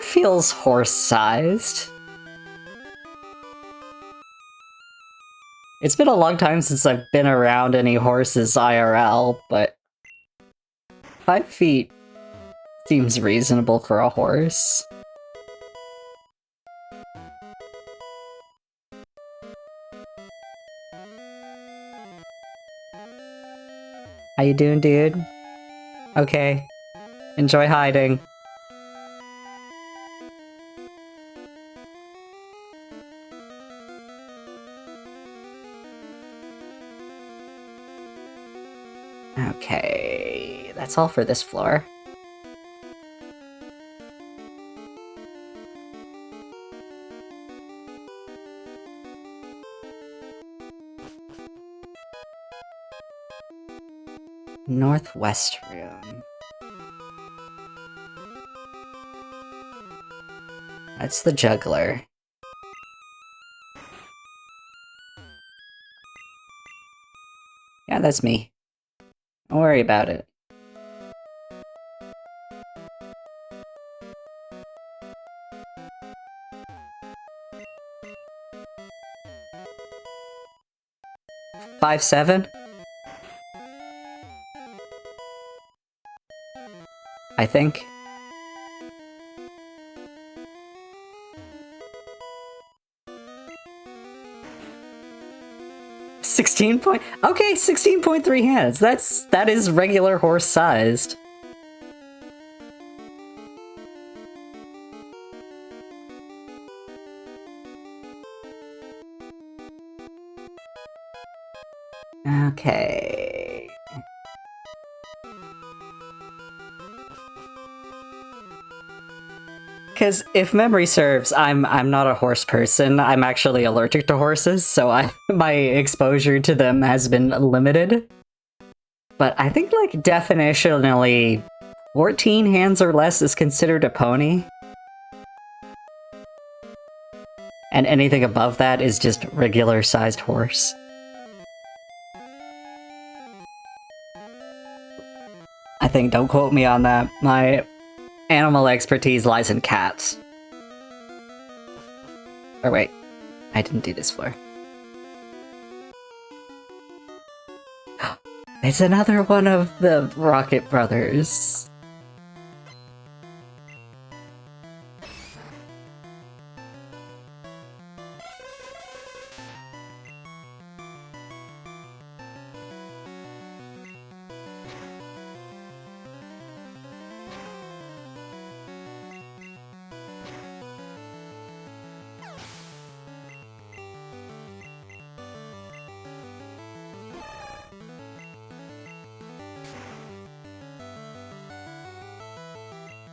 feels horse-sized. It's been a long time since I've been around any horses IRL, but 5 feet seems reasonable for a horse. How you doing, dude? Okay. Enjoy hiding. Okay, that's all for this floor. Northwest room. That's the juggler. Yeah, that's me. Don't worry about it. Five, 7? I think. Okay, 16.3 hands. That is regular horse sized. Okay. Because if memory serves, I'm not a horse person. I'm actually allergic to horses, so my exposure to them has been limited. But I think, like, definitionally, 14 hands or less is considered a pony. And anything above that is just regular-sized horse. I think, don't quote me on that. My animal expertise lies in cats. Or wait, I didn't do this floor. It's another one of the Rocket Brothers.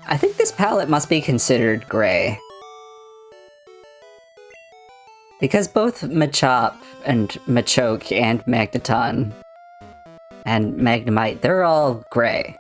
I think this palette must be considered gray. Because both Machop and Machoke and Magneton and Magnemite, they're all gray.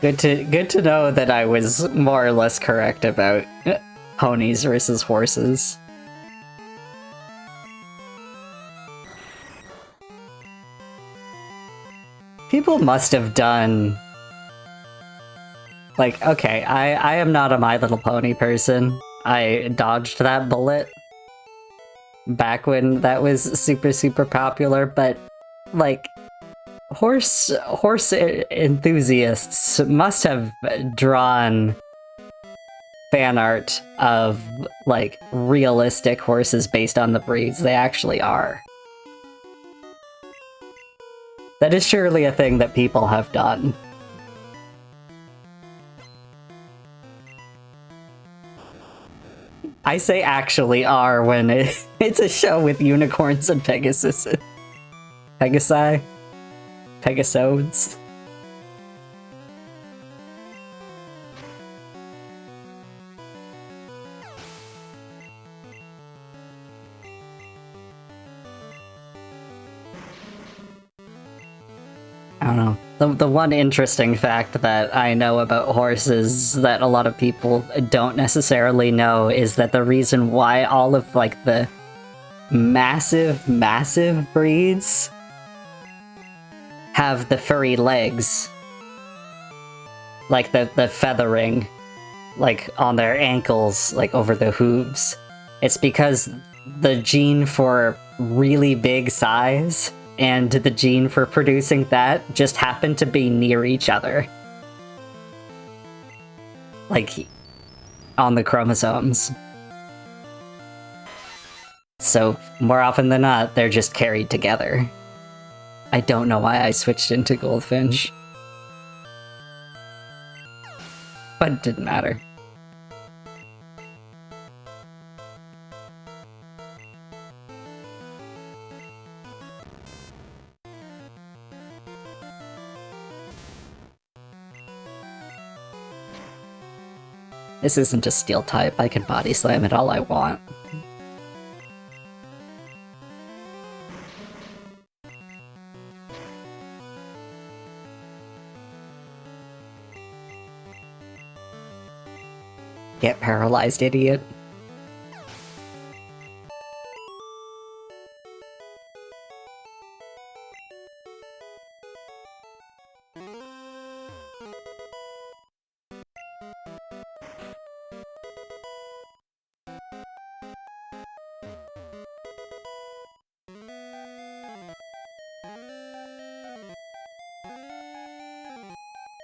Good to know that I was more or less correct about ponies versus horses. People must have done... Like, okay, I am not a My Little Pony person. I dodged that bullet back when that was super popular, but, like, horse enthusiasts must have drawn fan art of, like, realistic horses based on the breeds they actually are. That is surely a thing that people have done. I say actually are when it's a show with unicorns and Pegasus. Pegasi? Pegasodes? I don't know. The one interesting fact that I know about horses that a lot of people don't necessarily know is that the reason why all of, like, the massive breeds have the furry legs, like the feathering, like, on their ankles, like, over the hooves, it's because the gene for really big size and the gene for producing that just happen to be near each other. Like, on the chromosomes. So, more often than not, they're just carried together. I don't know why I switched into Goldfinch. But it didn't matter. This isn't a steel type, I can body slam it all I want. Get paralyzed, idiot.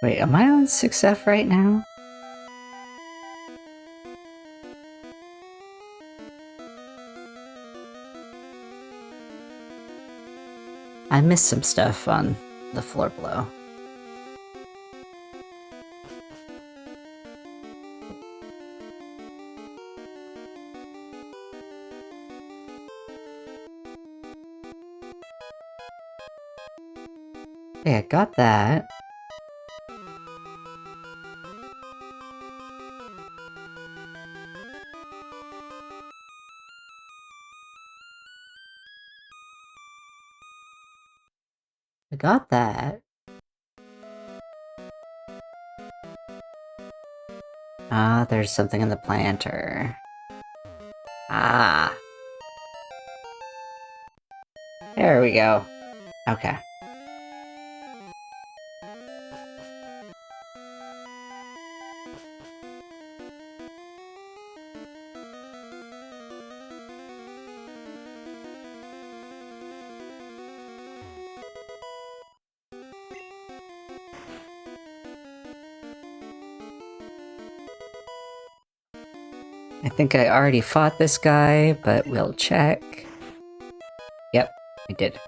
Wait, am I on 6F right now? I missed some stuff on the floor below. Hey, I got that. I got that. Ah, there's something in the planter. Ah. There we go. Okay. I think I already fought this guy, but we'll check. Yep, I did.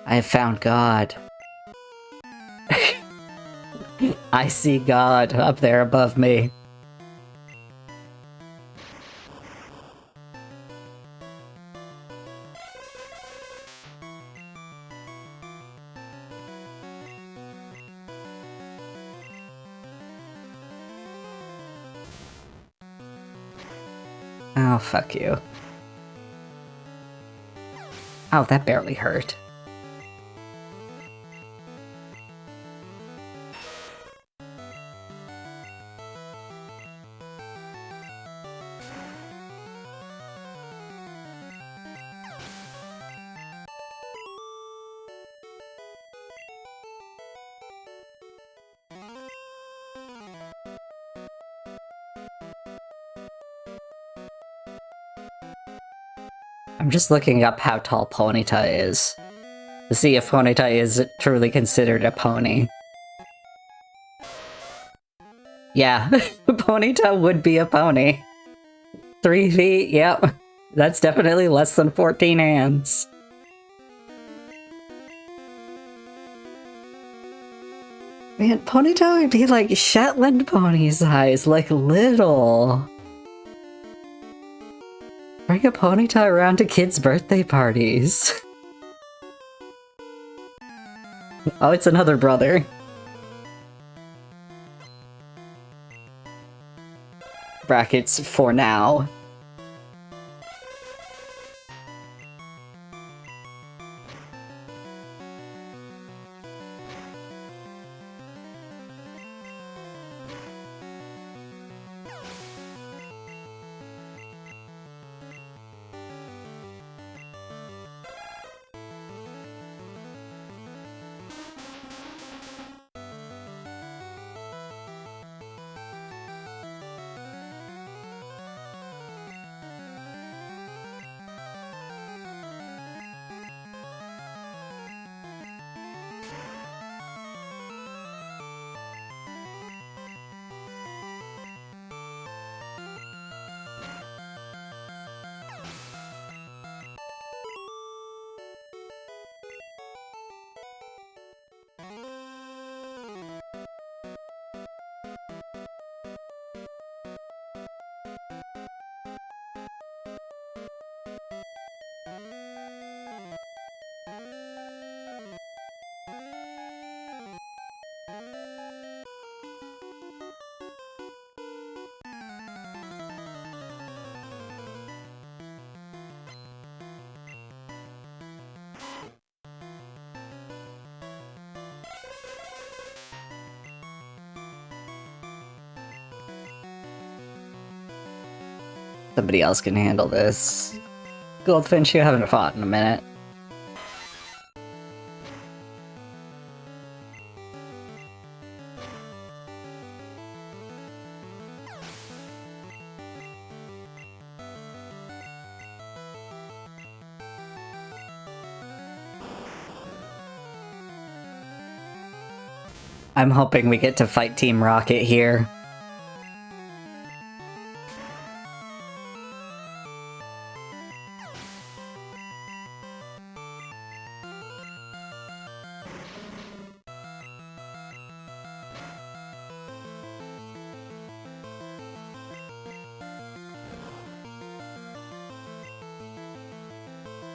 I have found God. I see God up there above me. Oh, fuck you. Oh, that barely hurt. I'm just looking up how tall Ponyta is, to see if Ponyta is truly considered a pony. Yeah, Ponyta would be a pony. 3 feet, yep. That's definitely less than 14 hands. Man, Ponyta would be like Shetland pony size, like little. Bring a Ponyta around to kids' birthday parties. Oh, it's another brother. Brackets for now. Somebody else can handle this. Goldfinch, you haven't fought in a minute. I'm hoping we get to fight Team Rocket here.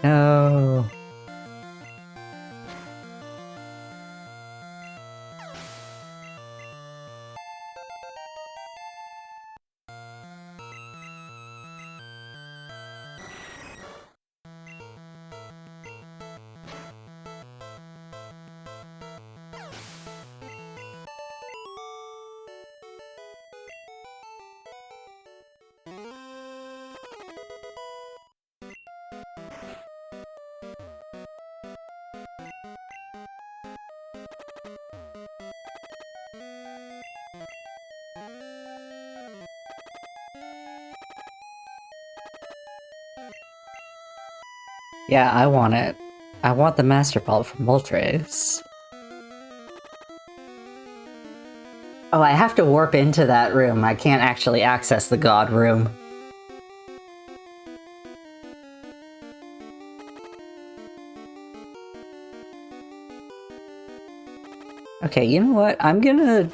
No. Yeah, I want it. I want the Master Ball from Moltres. Oh, I have to warp into that room. I can't actually access the God room. Okay, you know what? I'm gonna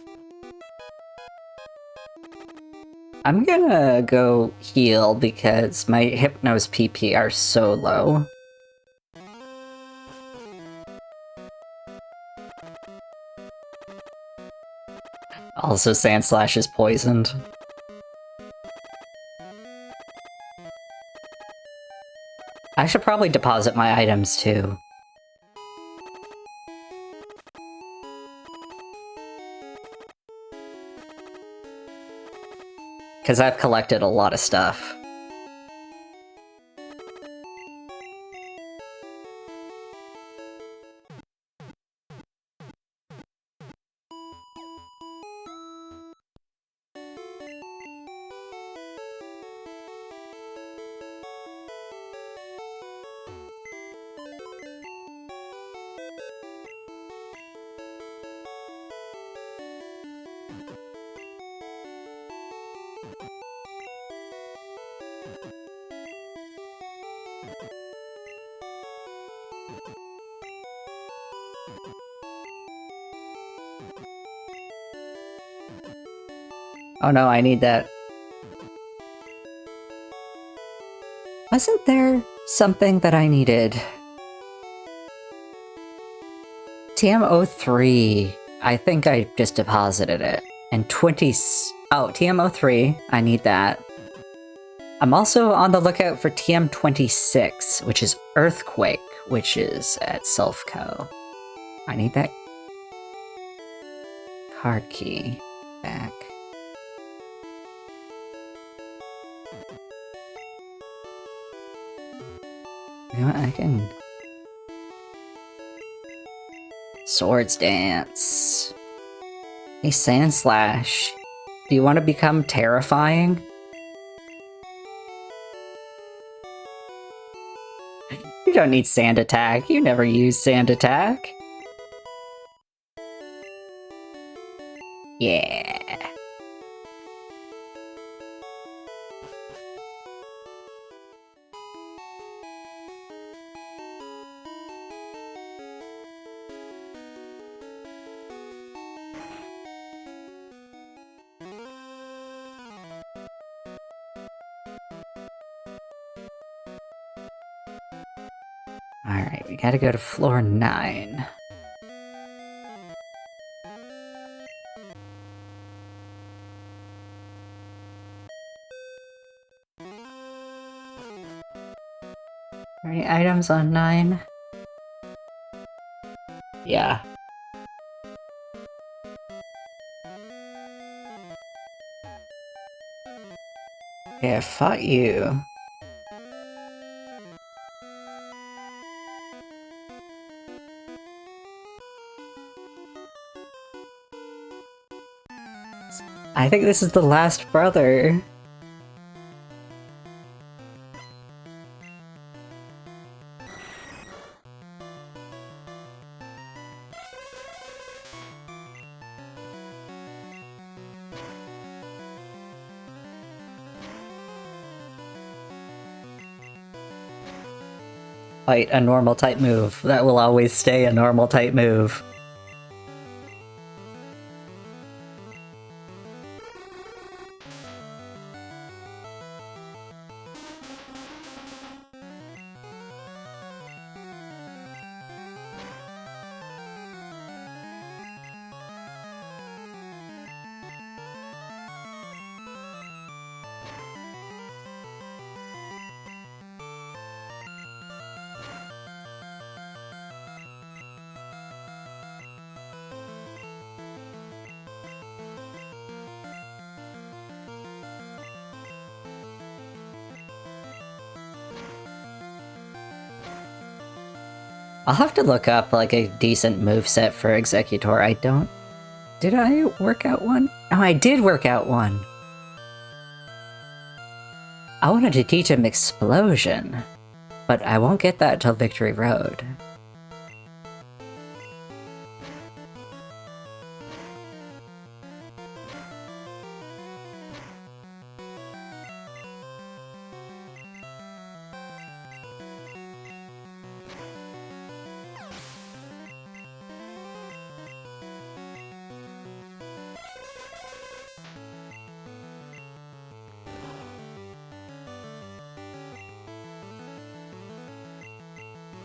go heal because my Hypno's PP are so low. Also, Sandslash is poisoned. I should probably deposit my items too. Because I've collected a lot of stuff. Oh no, I need that. Wasn't there something that I needed? TM03. I think I just deposited it. And 20... Oh, TM03. I need that. I'm also on the lookout for TM26, which is Earthquake, which is at Selfco. I need that card key back. You know what, I can... Swords Dance. Hey, Sandslash. Do you want to become terrifying? You don't need Sand Attack. You never use Sand Attack. Yeah. Alright, we gotta go to floor 9. Any items on 9? Yeah. Yeah, fuck you. I think this is the last brother. Fight a normal type move. That will always stay a normal type move. I'll have to look up, like, a decent moveset for Executor. I don't... Did I work out one? Oh, I did work out one! I wanted to teach him Explosion, but I won't get that till Victory Road.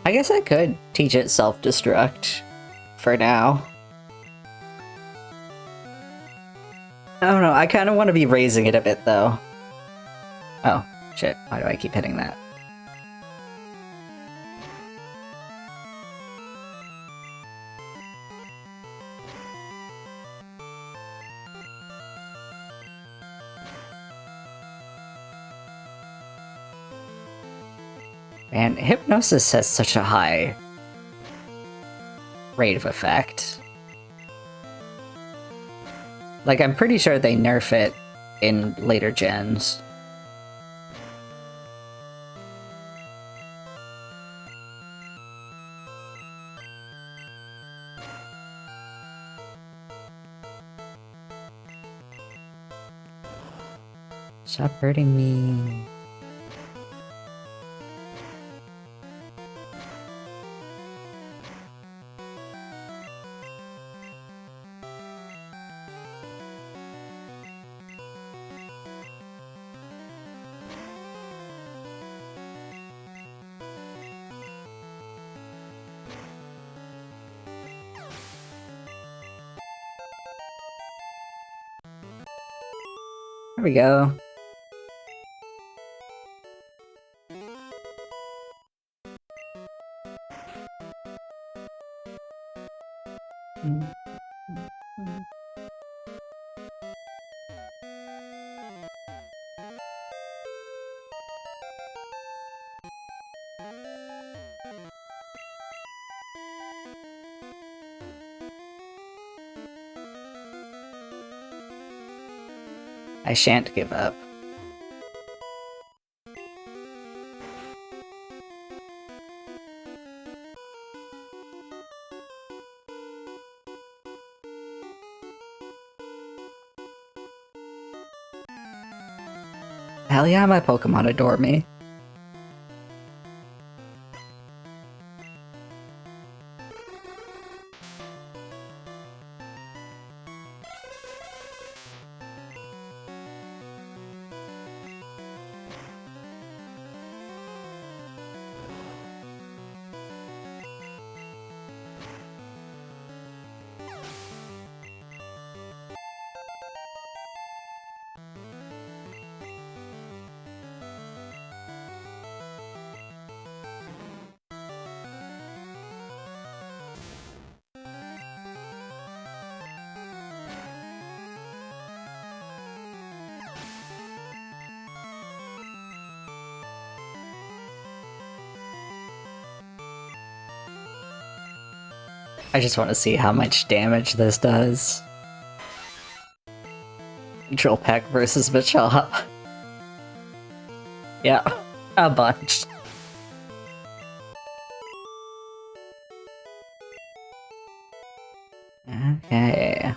I guess I could teach it self-destruct for now. I don't know, I kind of want to be raising it a bit though. Oh, shit, why do I keep hitting that? Man, Hypnosis has such a high rate of effect. Like, I'm pretty sure they nerf it in later gens. Stop hurting me. There we go. I shan't give up. Hell yeah, my Pokemon adore me. I just want to see how much damage this does. Drill Peck versus Machop. Yeah, a bunch. Okay.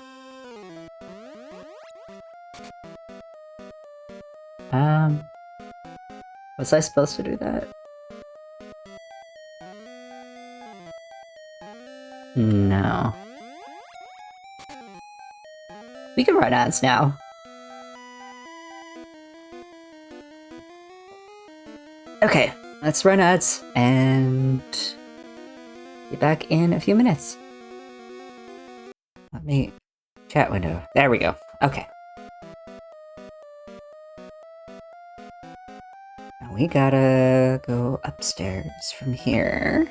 Was I supposed to do that? No. We can run ads now. Okay, let's run ads and be back in a few minutes. Let me... chat window. There we go. Okay. Now we gotta go upstairs from here.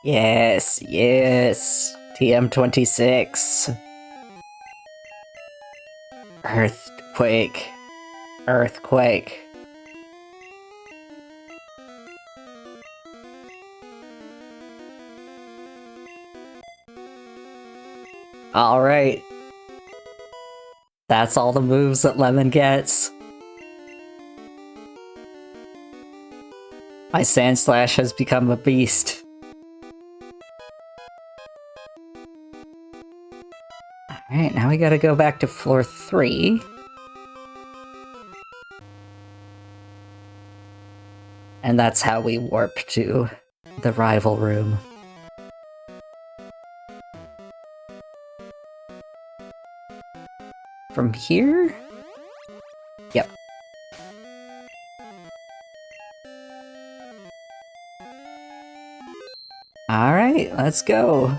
Yes, yes. TM26. Earthquake. Earthquake. Alright. That's all the moves that Lemon gets. My Sand Slash has become a beast. Alright, now we gotta go back to floor 3. And that's how we warp to the rival room. From here? Yep. Alright, let's go.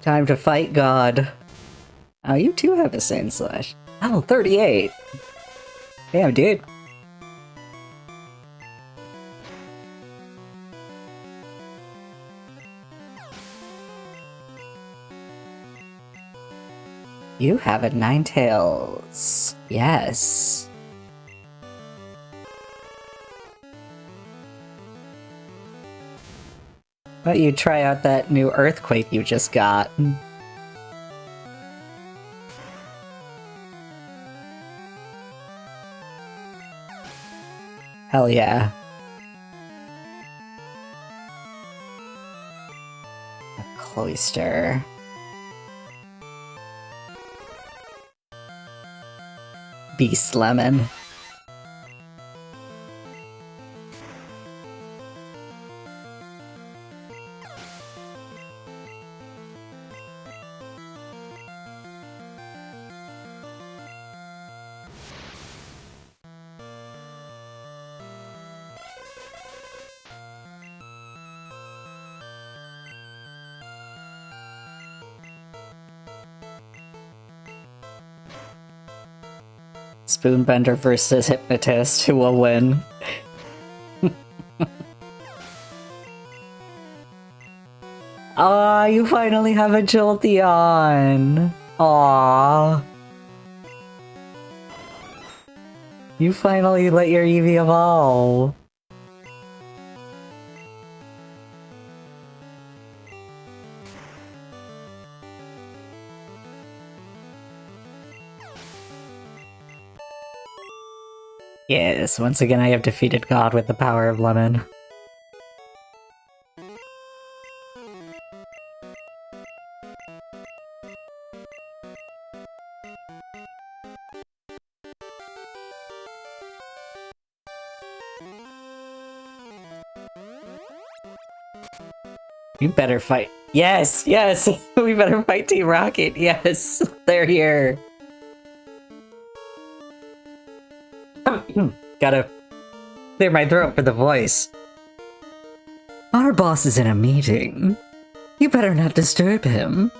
Time to fight God. Oh, you too have a Sand Slash. Oh, 38. Damn, dude. You have a Ninetales. Yes. Why don't you try out that new Earthquake you just got? Hell yeah. A Cloister. Beast Lemon. Spoonbender versus Hypnotist, who will win? Ah, you finally have a Jolteon! Aww. You finally let your Eevee evolve! Yes, once again I have defeated God with the power of Lemon. You better fight. Yes, yes! We better fight Team Rocket, yes! They're here! Gotta clear my throat for the voice. Our boss is in a meeting. You better not disturb him.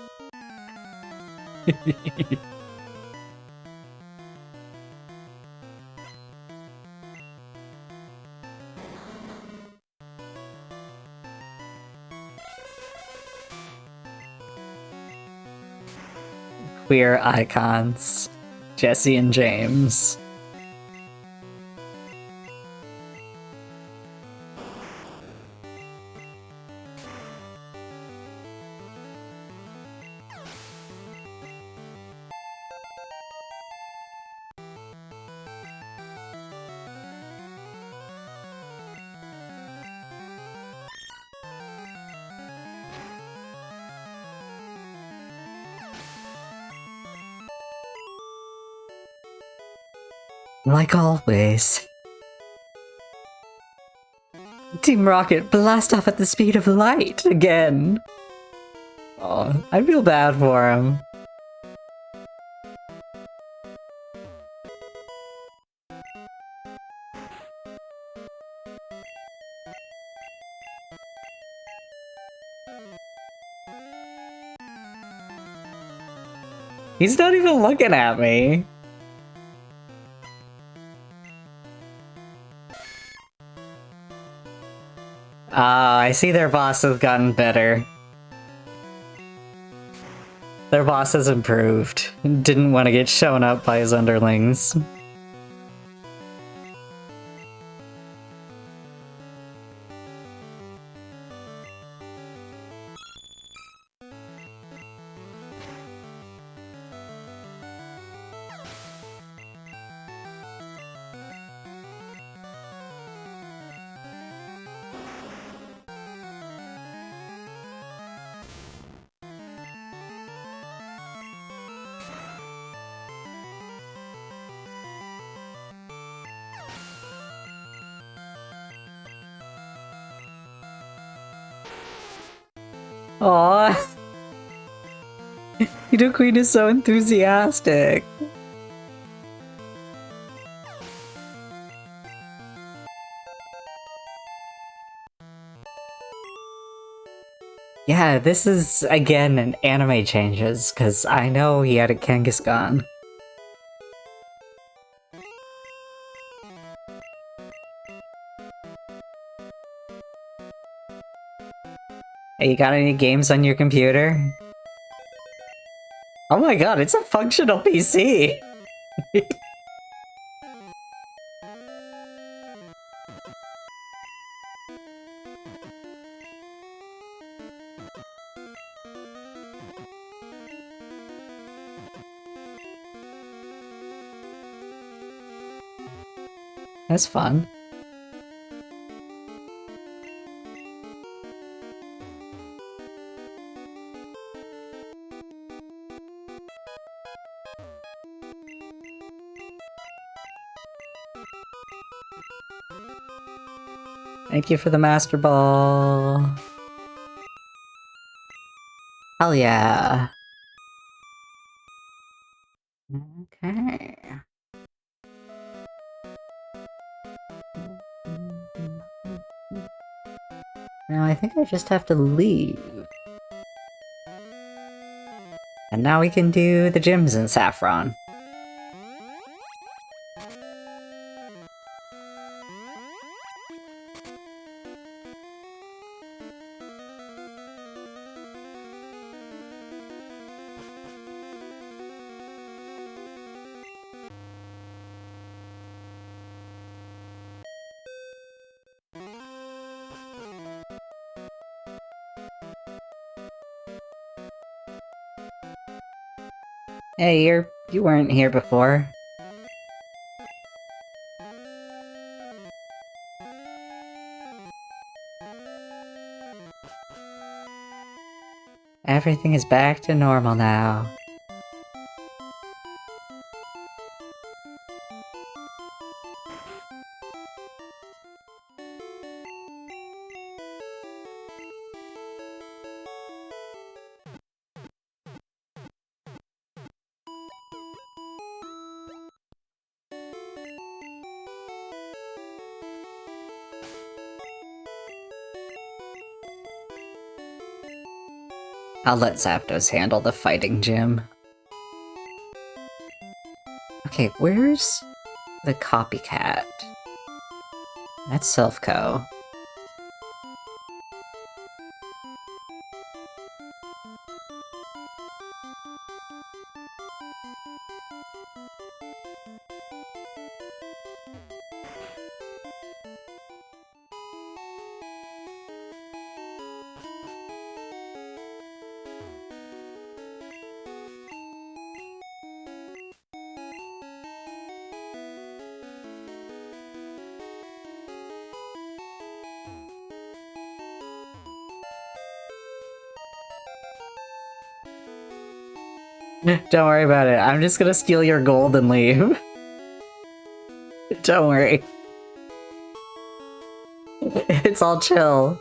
Queer icons. Jesse and James. Like always. Team Rocket blast off at the speed of light again. Oh, I feel bad for him. He's not even looking at me. Ah, I see their boss has gotten better. Their boss has improved. Didn't want to get shown up by his underlings. Aww. Nido Queen is so enthusiastic. Yeah, this is, again, an anime changes, because I know he had a Kangaskhan. Hey, you got any games on your computer? Oh my god, it's a functional PC! That's fun. Thank you for the Master Ball. Hell yeah. Okay. Now I think I just have to leave. And now we can do the gyms in Saffron. Hey, you weren't here before. Everything is back to normal now. I'll let Zapdos handle the fighting gym. Okay, where's the copycat? That's Silphco. Don't worry about it. I'm just gonna steal your gold and leave. Don't worry. It's all chill.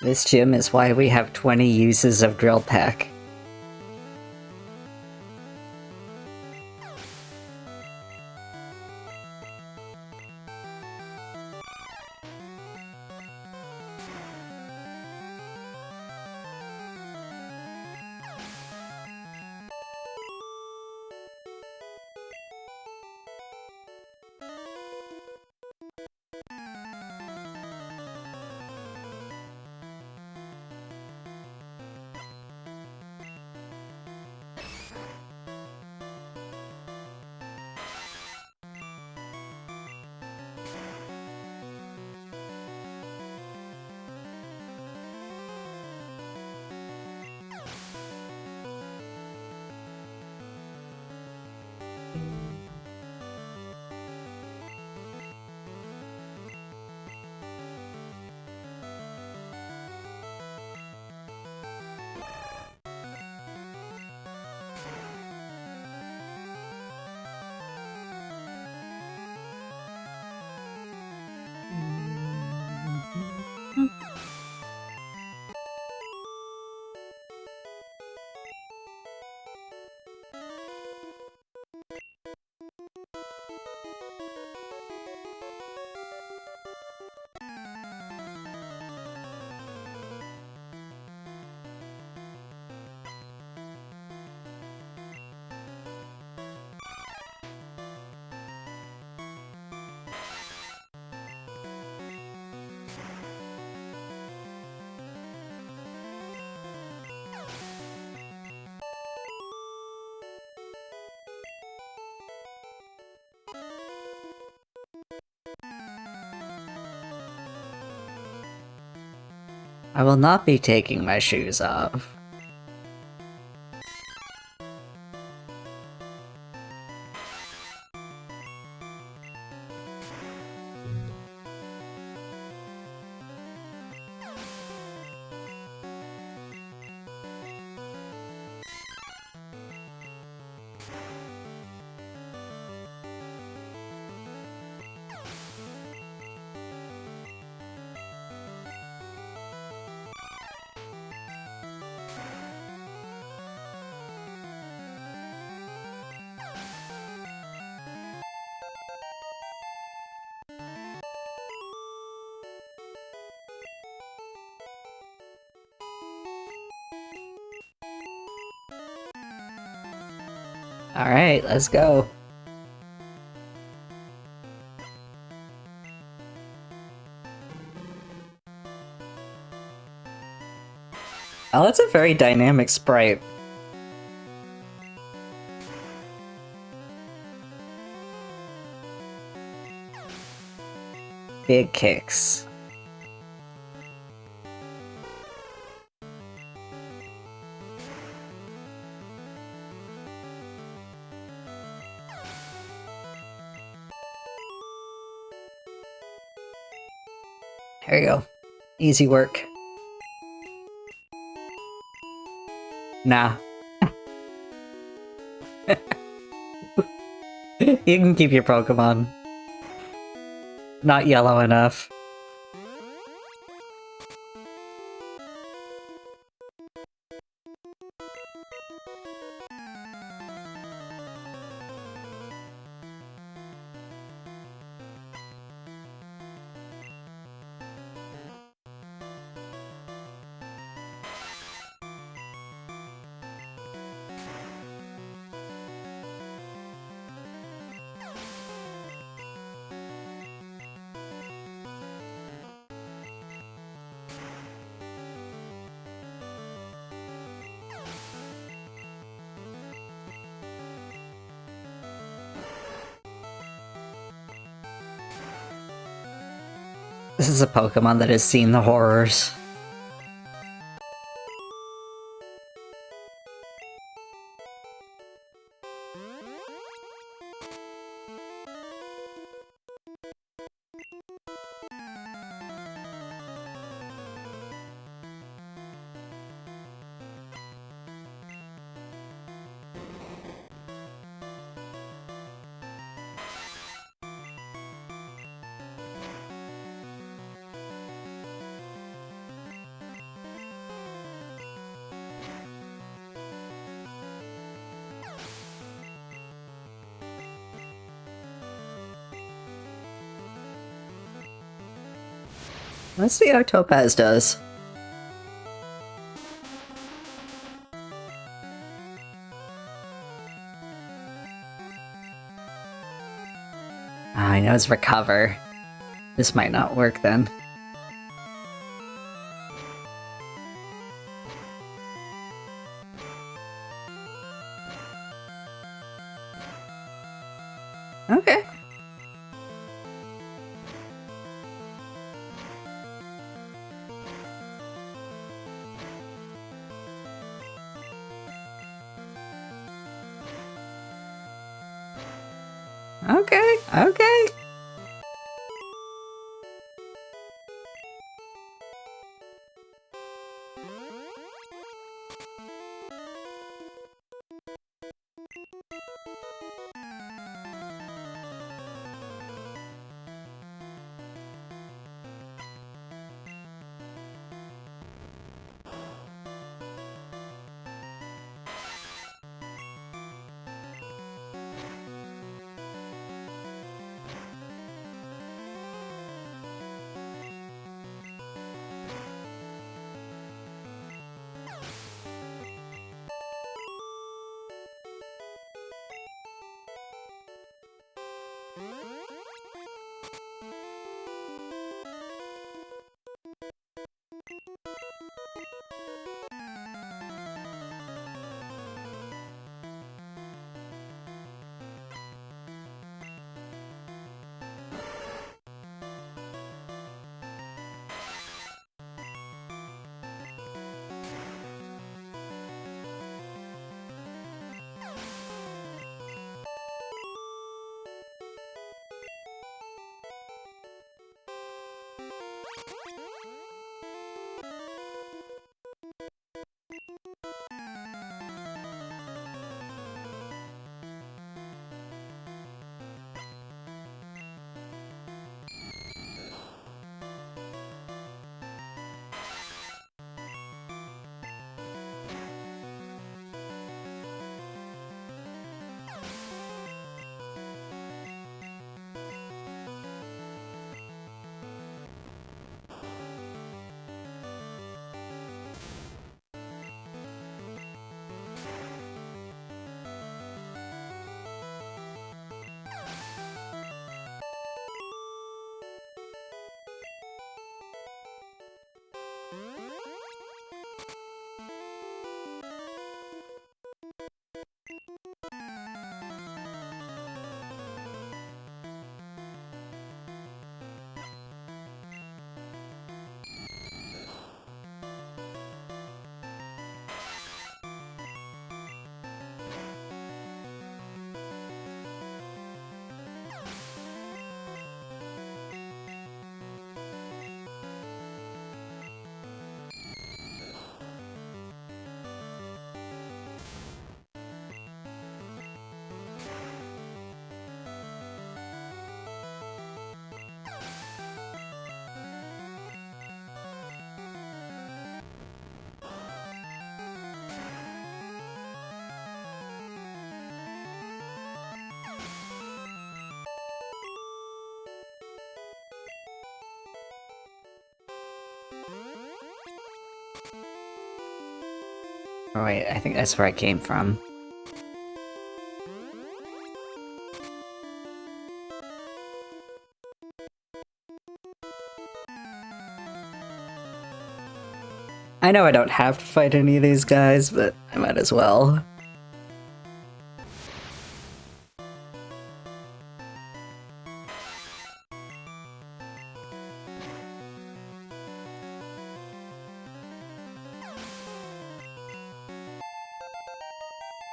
This gym is why we have 20 uses of Drill Peck. I will not be taking my shoes off. Alright, let's go. Oh, that's a very dynamic sprite. Big kicks. There you go. Easy work. Nah. You can keep your Pokemon. Not yellow enough. This is a Pokemon that has seen the horrors. Let's see how Topaz does. I know it's recover. This might not work then. Okay. Okay, okay. Oh wait, I think that's where I came from. I know I don't have to fight any of these guys, but I might as well.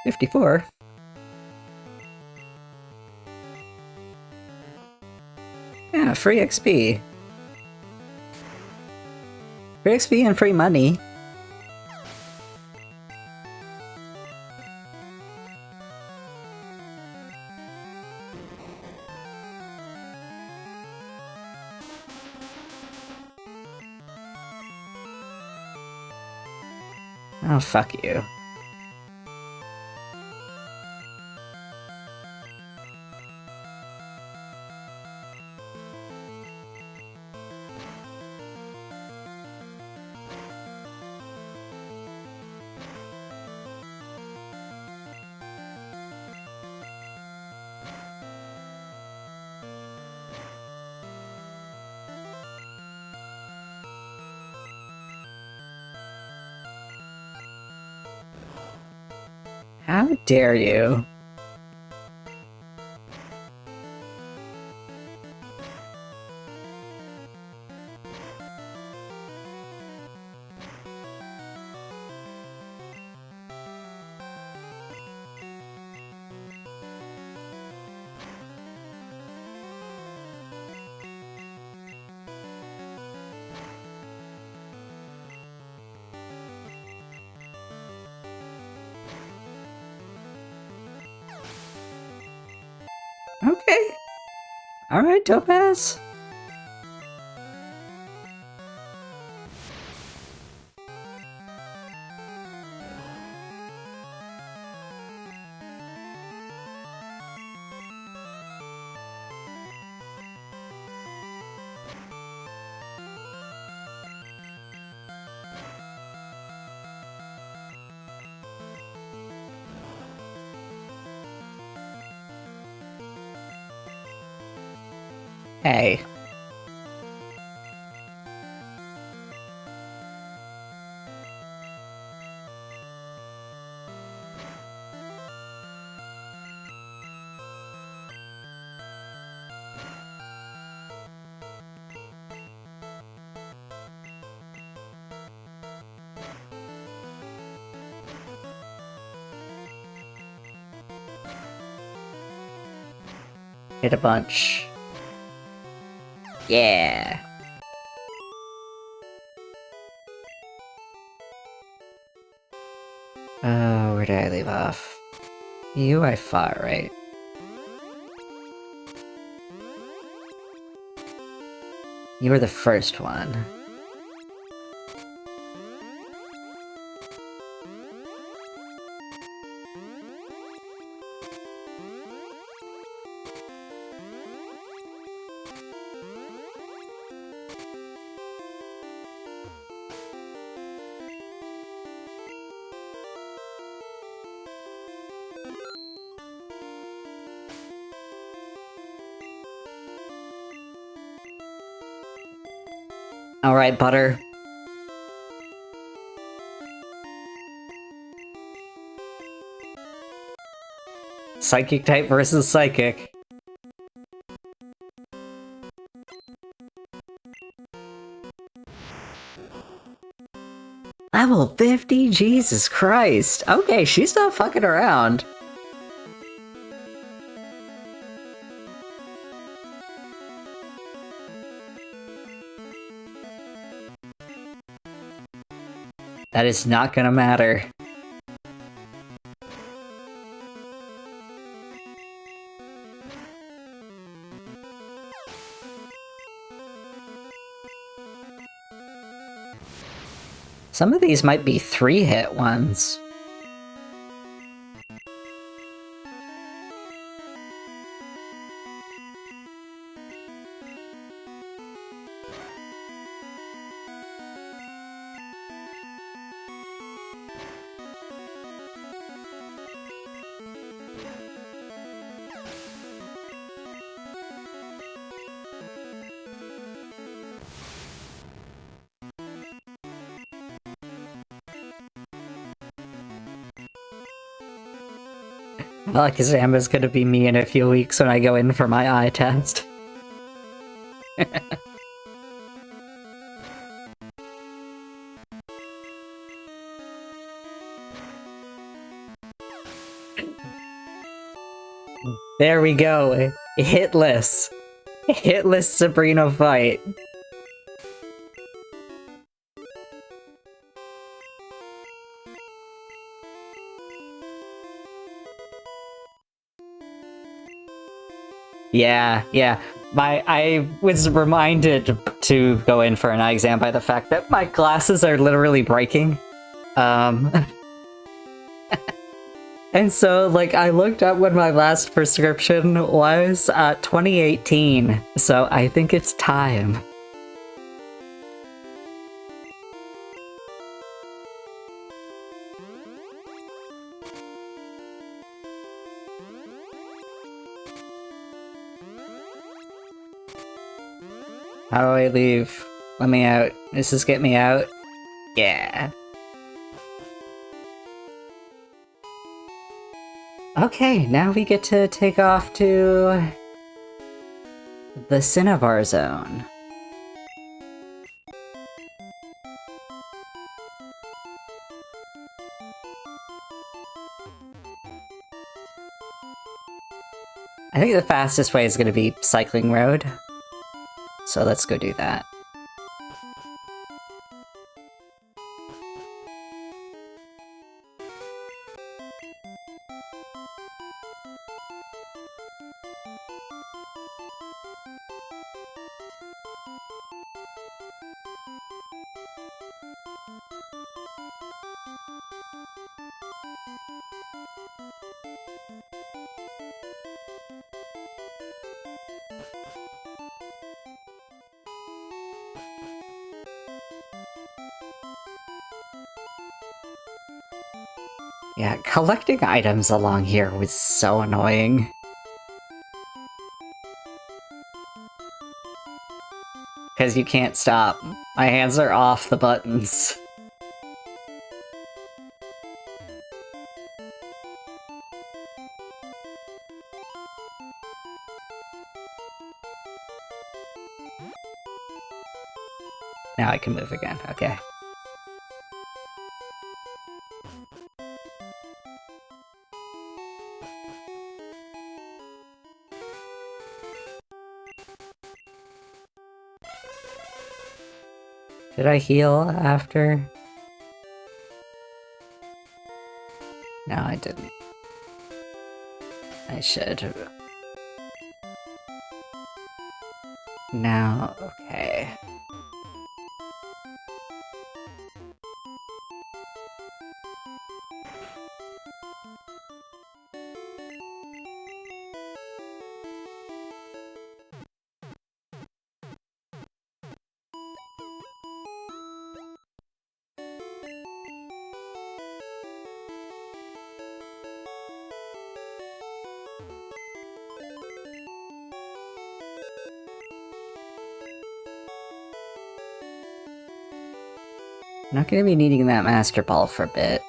$54. Yeah, free XP. Free XP and free money. Oh, fuck you. How dare you? Okay. Alright, Topaz. Hey. Hit a bunch. Yeah. Oh, where did I leave off? You I fought, right? You were the first one. Alright, Butter. Psychic type versus psychic. Level 50? Jesus Christ. Okay, she's not fucking around. That is not gonna matter. Some of these might be 3-hit ones. Alakazama's gonna be me in a few weeks when I go in for my eye test. There we go. Hitless. Hitless Sabrina fight. Yeah. I was reminded to go in for an eye exam by the fact that my glasses are literally breaking. And so, like, I looked up when my last prescription was, 2018, so I think it's time. How do I leave? Let me out. Does this get me out? Yeah. Okay, now we get to take off to the Cinnabar Zone. I think the fastest way is going to be Cycling Road, so let's go do that. Yeah, collecting items along here was so annoying. Because you can't stop. My hands are off the buttons. Now I can move again, okay. Did I heal after? No, I didn't. I should. Now, okay. I'm not gonna be needing that Master Ball for a bit.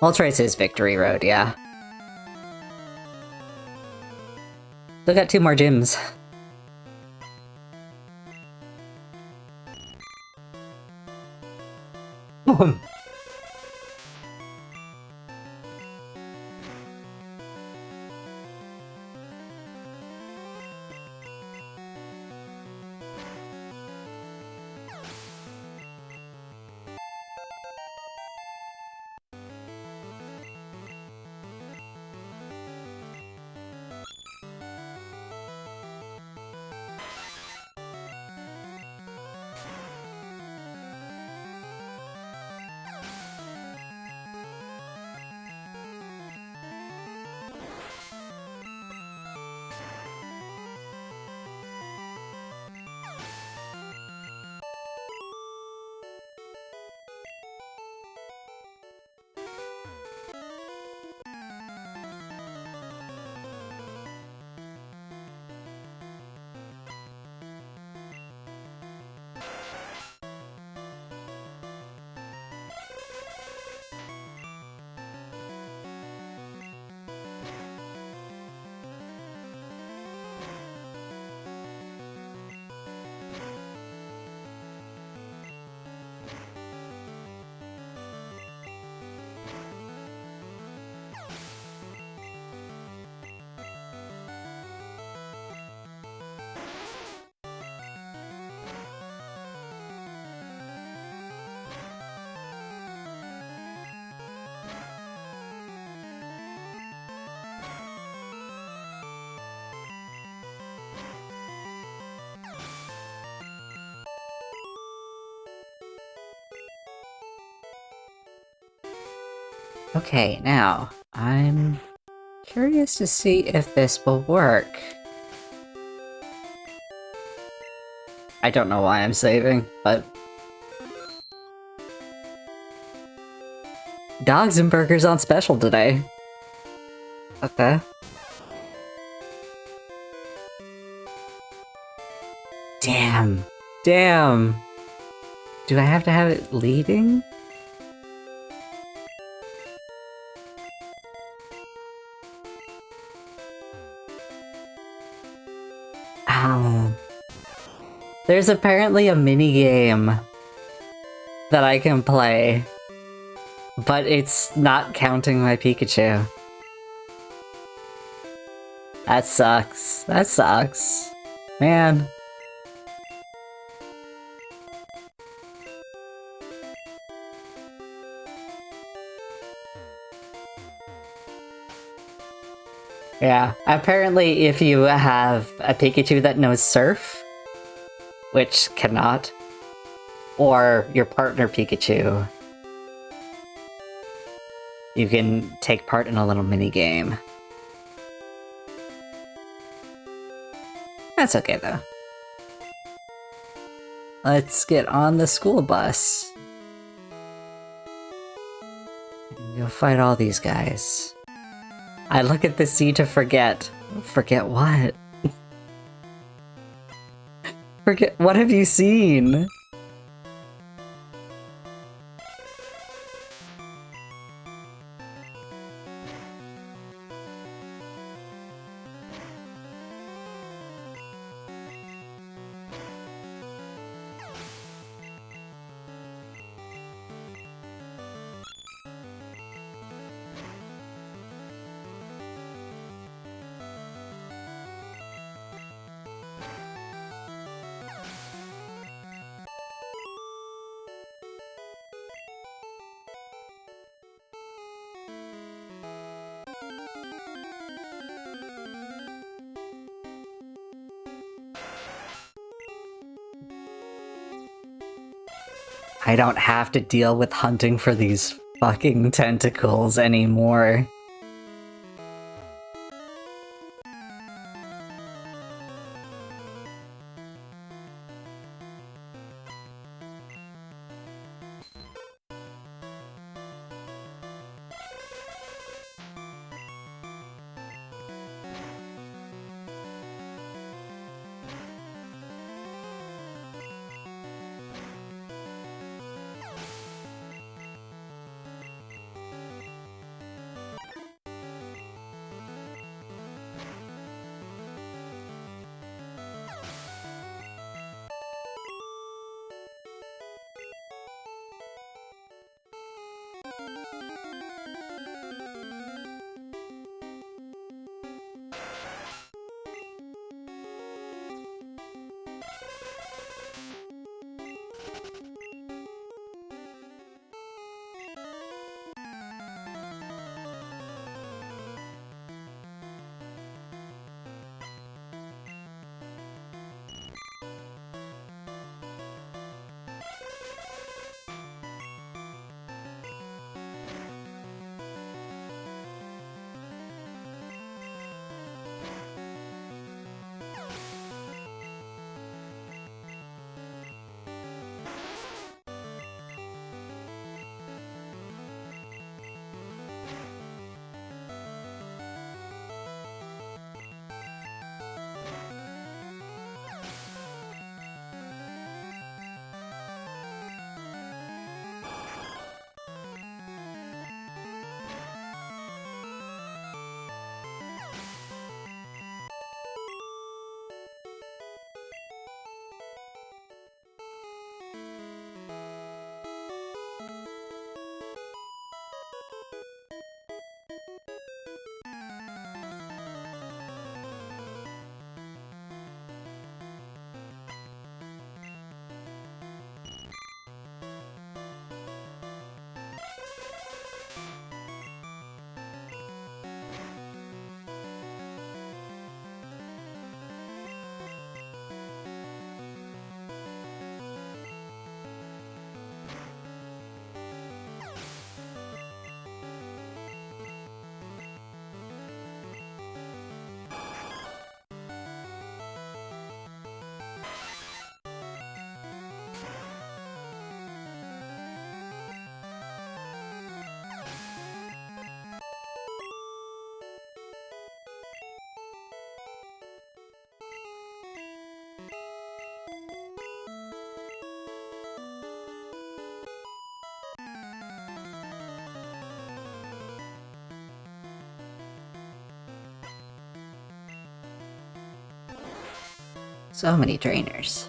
Moltres is Victory Road, yeah. Still got 2 more gyms. Okay, now, I'm curious to see if this will work. I don't know why I'm saving, but... Dogs and burgers on special today. Okay. Damn. Damn. Do I have to have it leading? Ow. There's apparently a mini game that I can play, but it's not counting my Pikachu. That sucks. That sucks. Man. Yeah, apparently if you have a Pikachu that knows Surf, which cannot, or your partner Pikachu, you can take part in a little mini-game. That's okay though. Let's get on the school bus. And you'll fight all these guys. I look at the sea to forget. Forget what? Forget- what have you seen? I don't have to deal with hunting for these fucking tentacles anymore. So many trainers.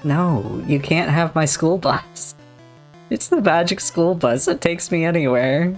No, you can't have my school bus. It's the magic school bus that takes me anywhere.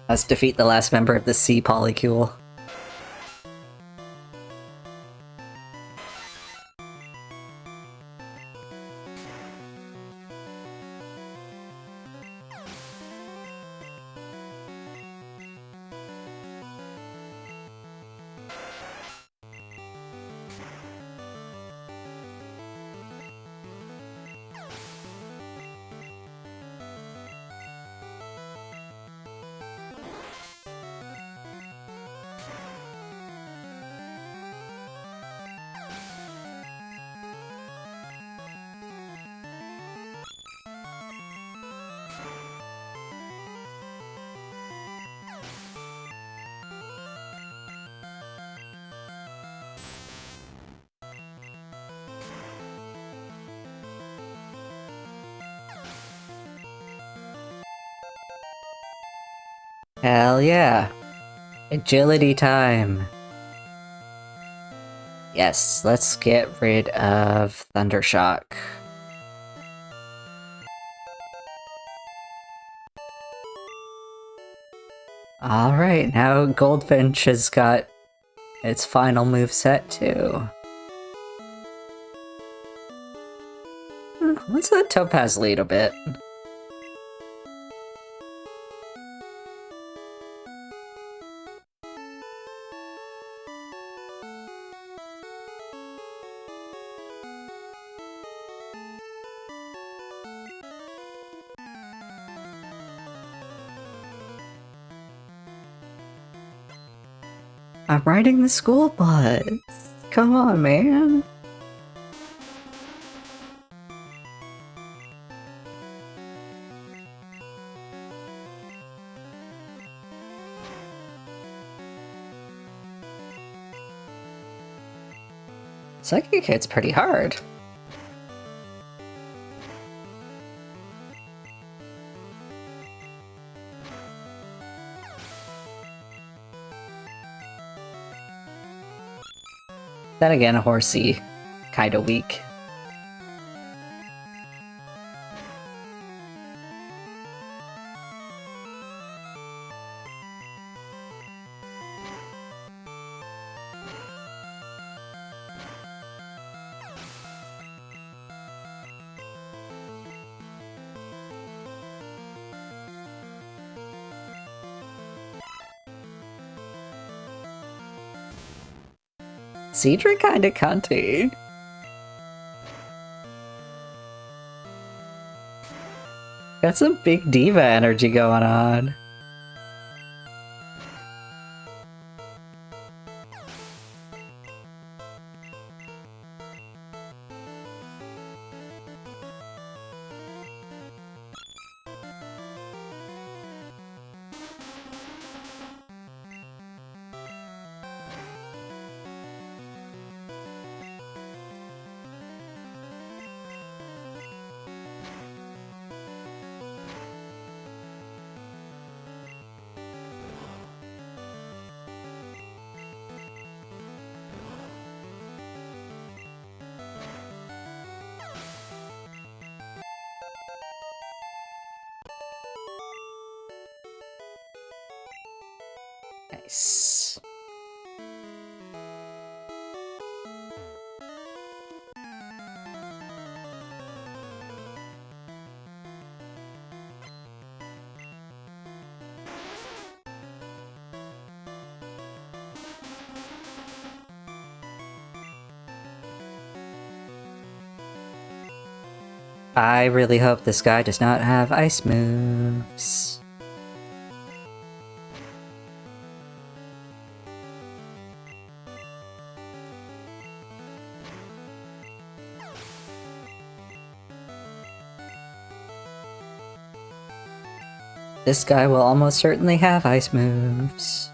Let's defeat the last member of the Sea Polycule. Hell yeah. Agility time. Yes, let's get rid of Thundershock. Alright, now Goldfinch has got its final moveset too. Let's let Topaz lead a bit. I'm riding the school bus. Come on, man. Psychic hits pretty hard. Then again, Horsey, kinda weak. Cedric kinda cunty. Got some big diva energy going on. Nice. I really hope this guy does not have ice moves. This guy will almost certainly have ice moves.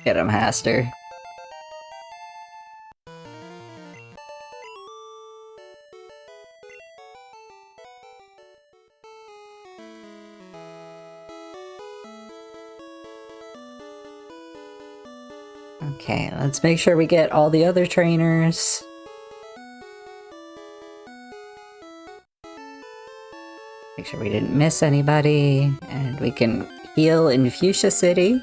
Get him, Haster. Okay, let's make sure we get all the other trainers. Make sure we didn't miss anybody, and we can heal in Fuchsia City.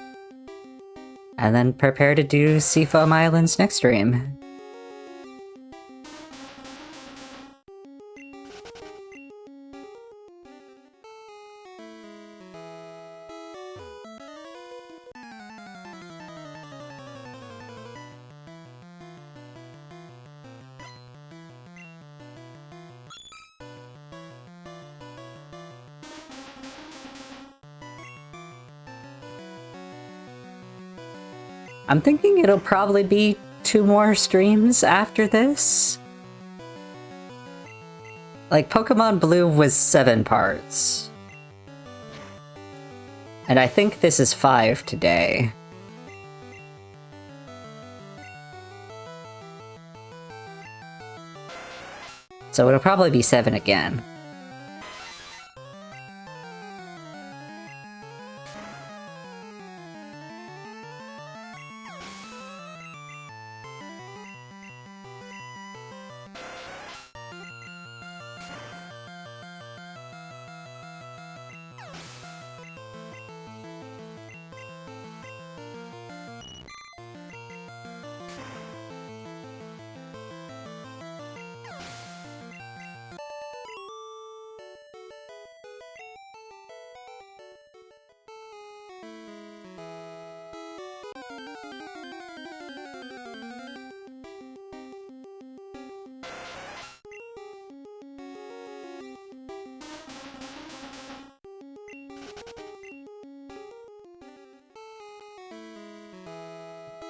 And then prepare to do Seafoam Islands next stream. I'm thinking it'll probably be 2 more streams after this. Like, Pokemon Blue was 7 parts. And I think this is 5 today. So it'll probably be 7 again.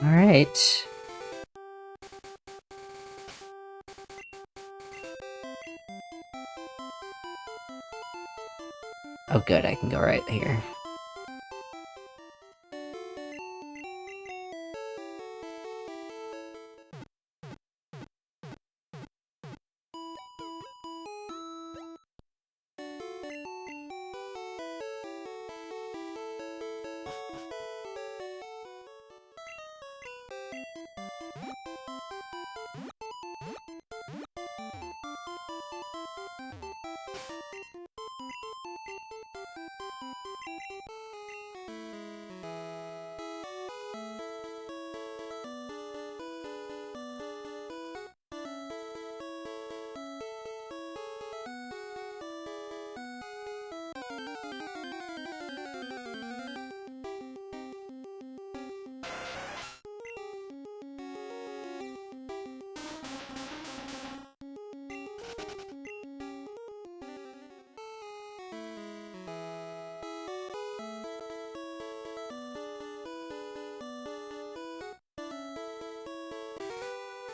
Alright. Oh good, I can go right here.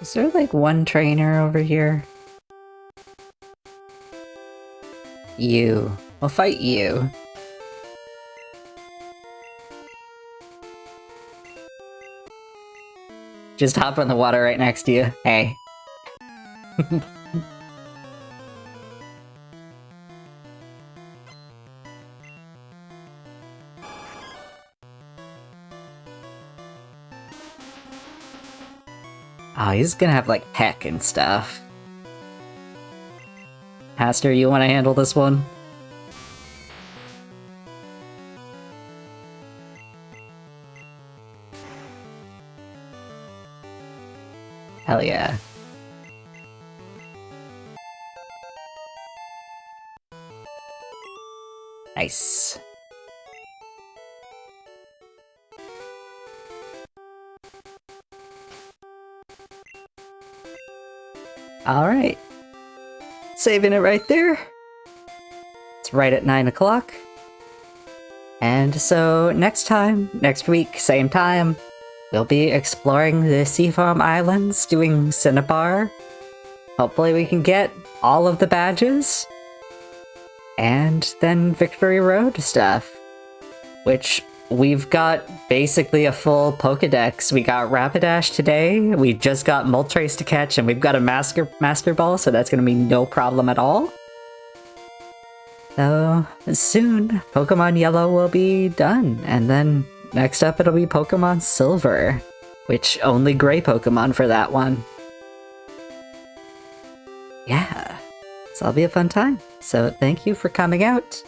Is there like one trainer over here? You. We'll fight you. Just hop in the water right next to you. Hey. Oh, he's gonna have like heck and stuff. Aster, you wanna handle this one? Hell yeah. Nice. Alright. Saving it right there. It's right at 9 o'clock. And so next week, same time, we'll be exploring the Seafoam Islands, doing Cinnabar. Hopefully we can get all of the badges. And then Victory Road stuff. Which we've got basically a full Pokedex. We got Rapidash today, we just got Moltres to catch, and we've got a Master Ball, so that's gonna be no problem at all. So soon, Pokemon Yellow will be done, and then next up it'll be Pokemon Silver, which only gray Pokemon for that one. Yeah, so it'll be a fun time. So thank you for coming out,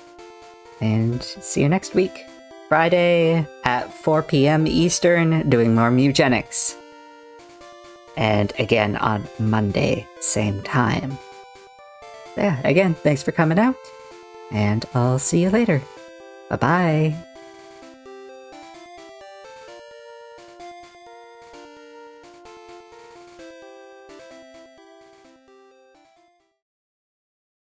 and see you next week. Friday at 4 p.m. Eastern, doing more Mugenics. And again on Monday, same time. So yeah, again, thanks for coming out, and I'll see you later. Bye-bye!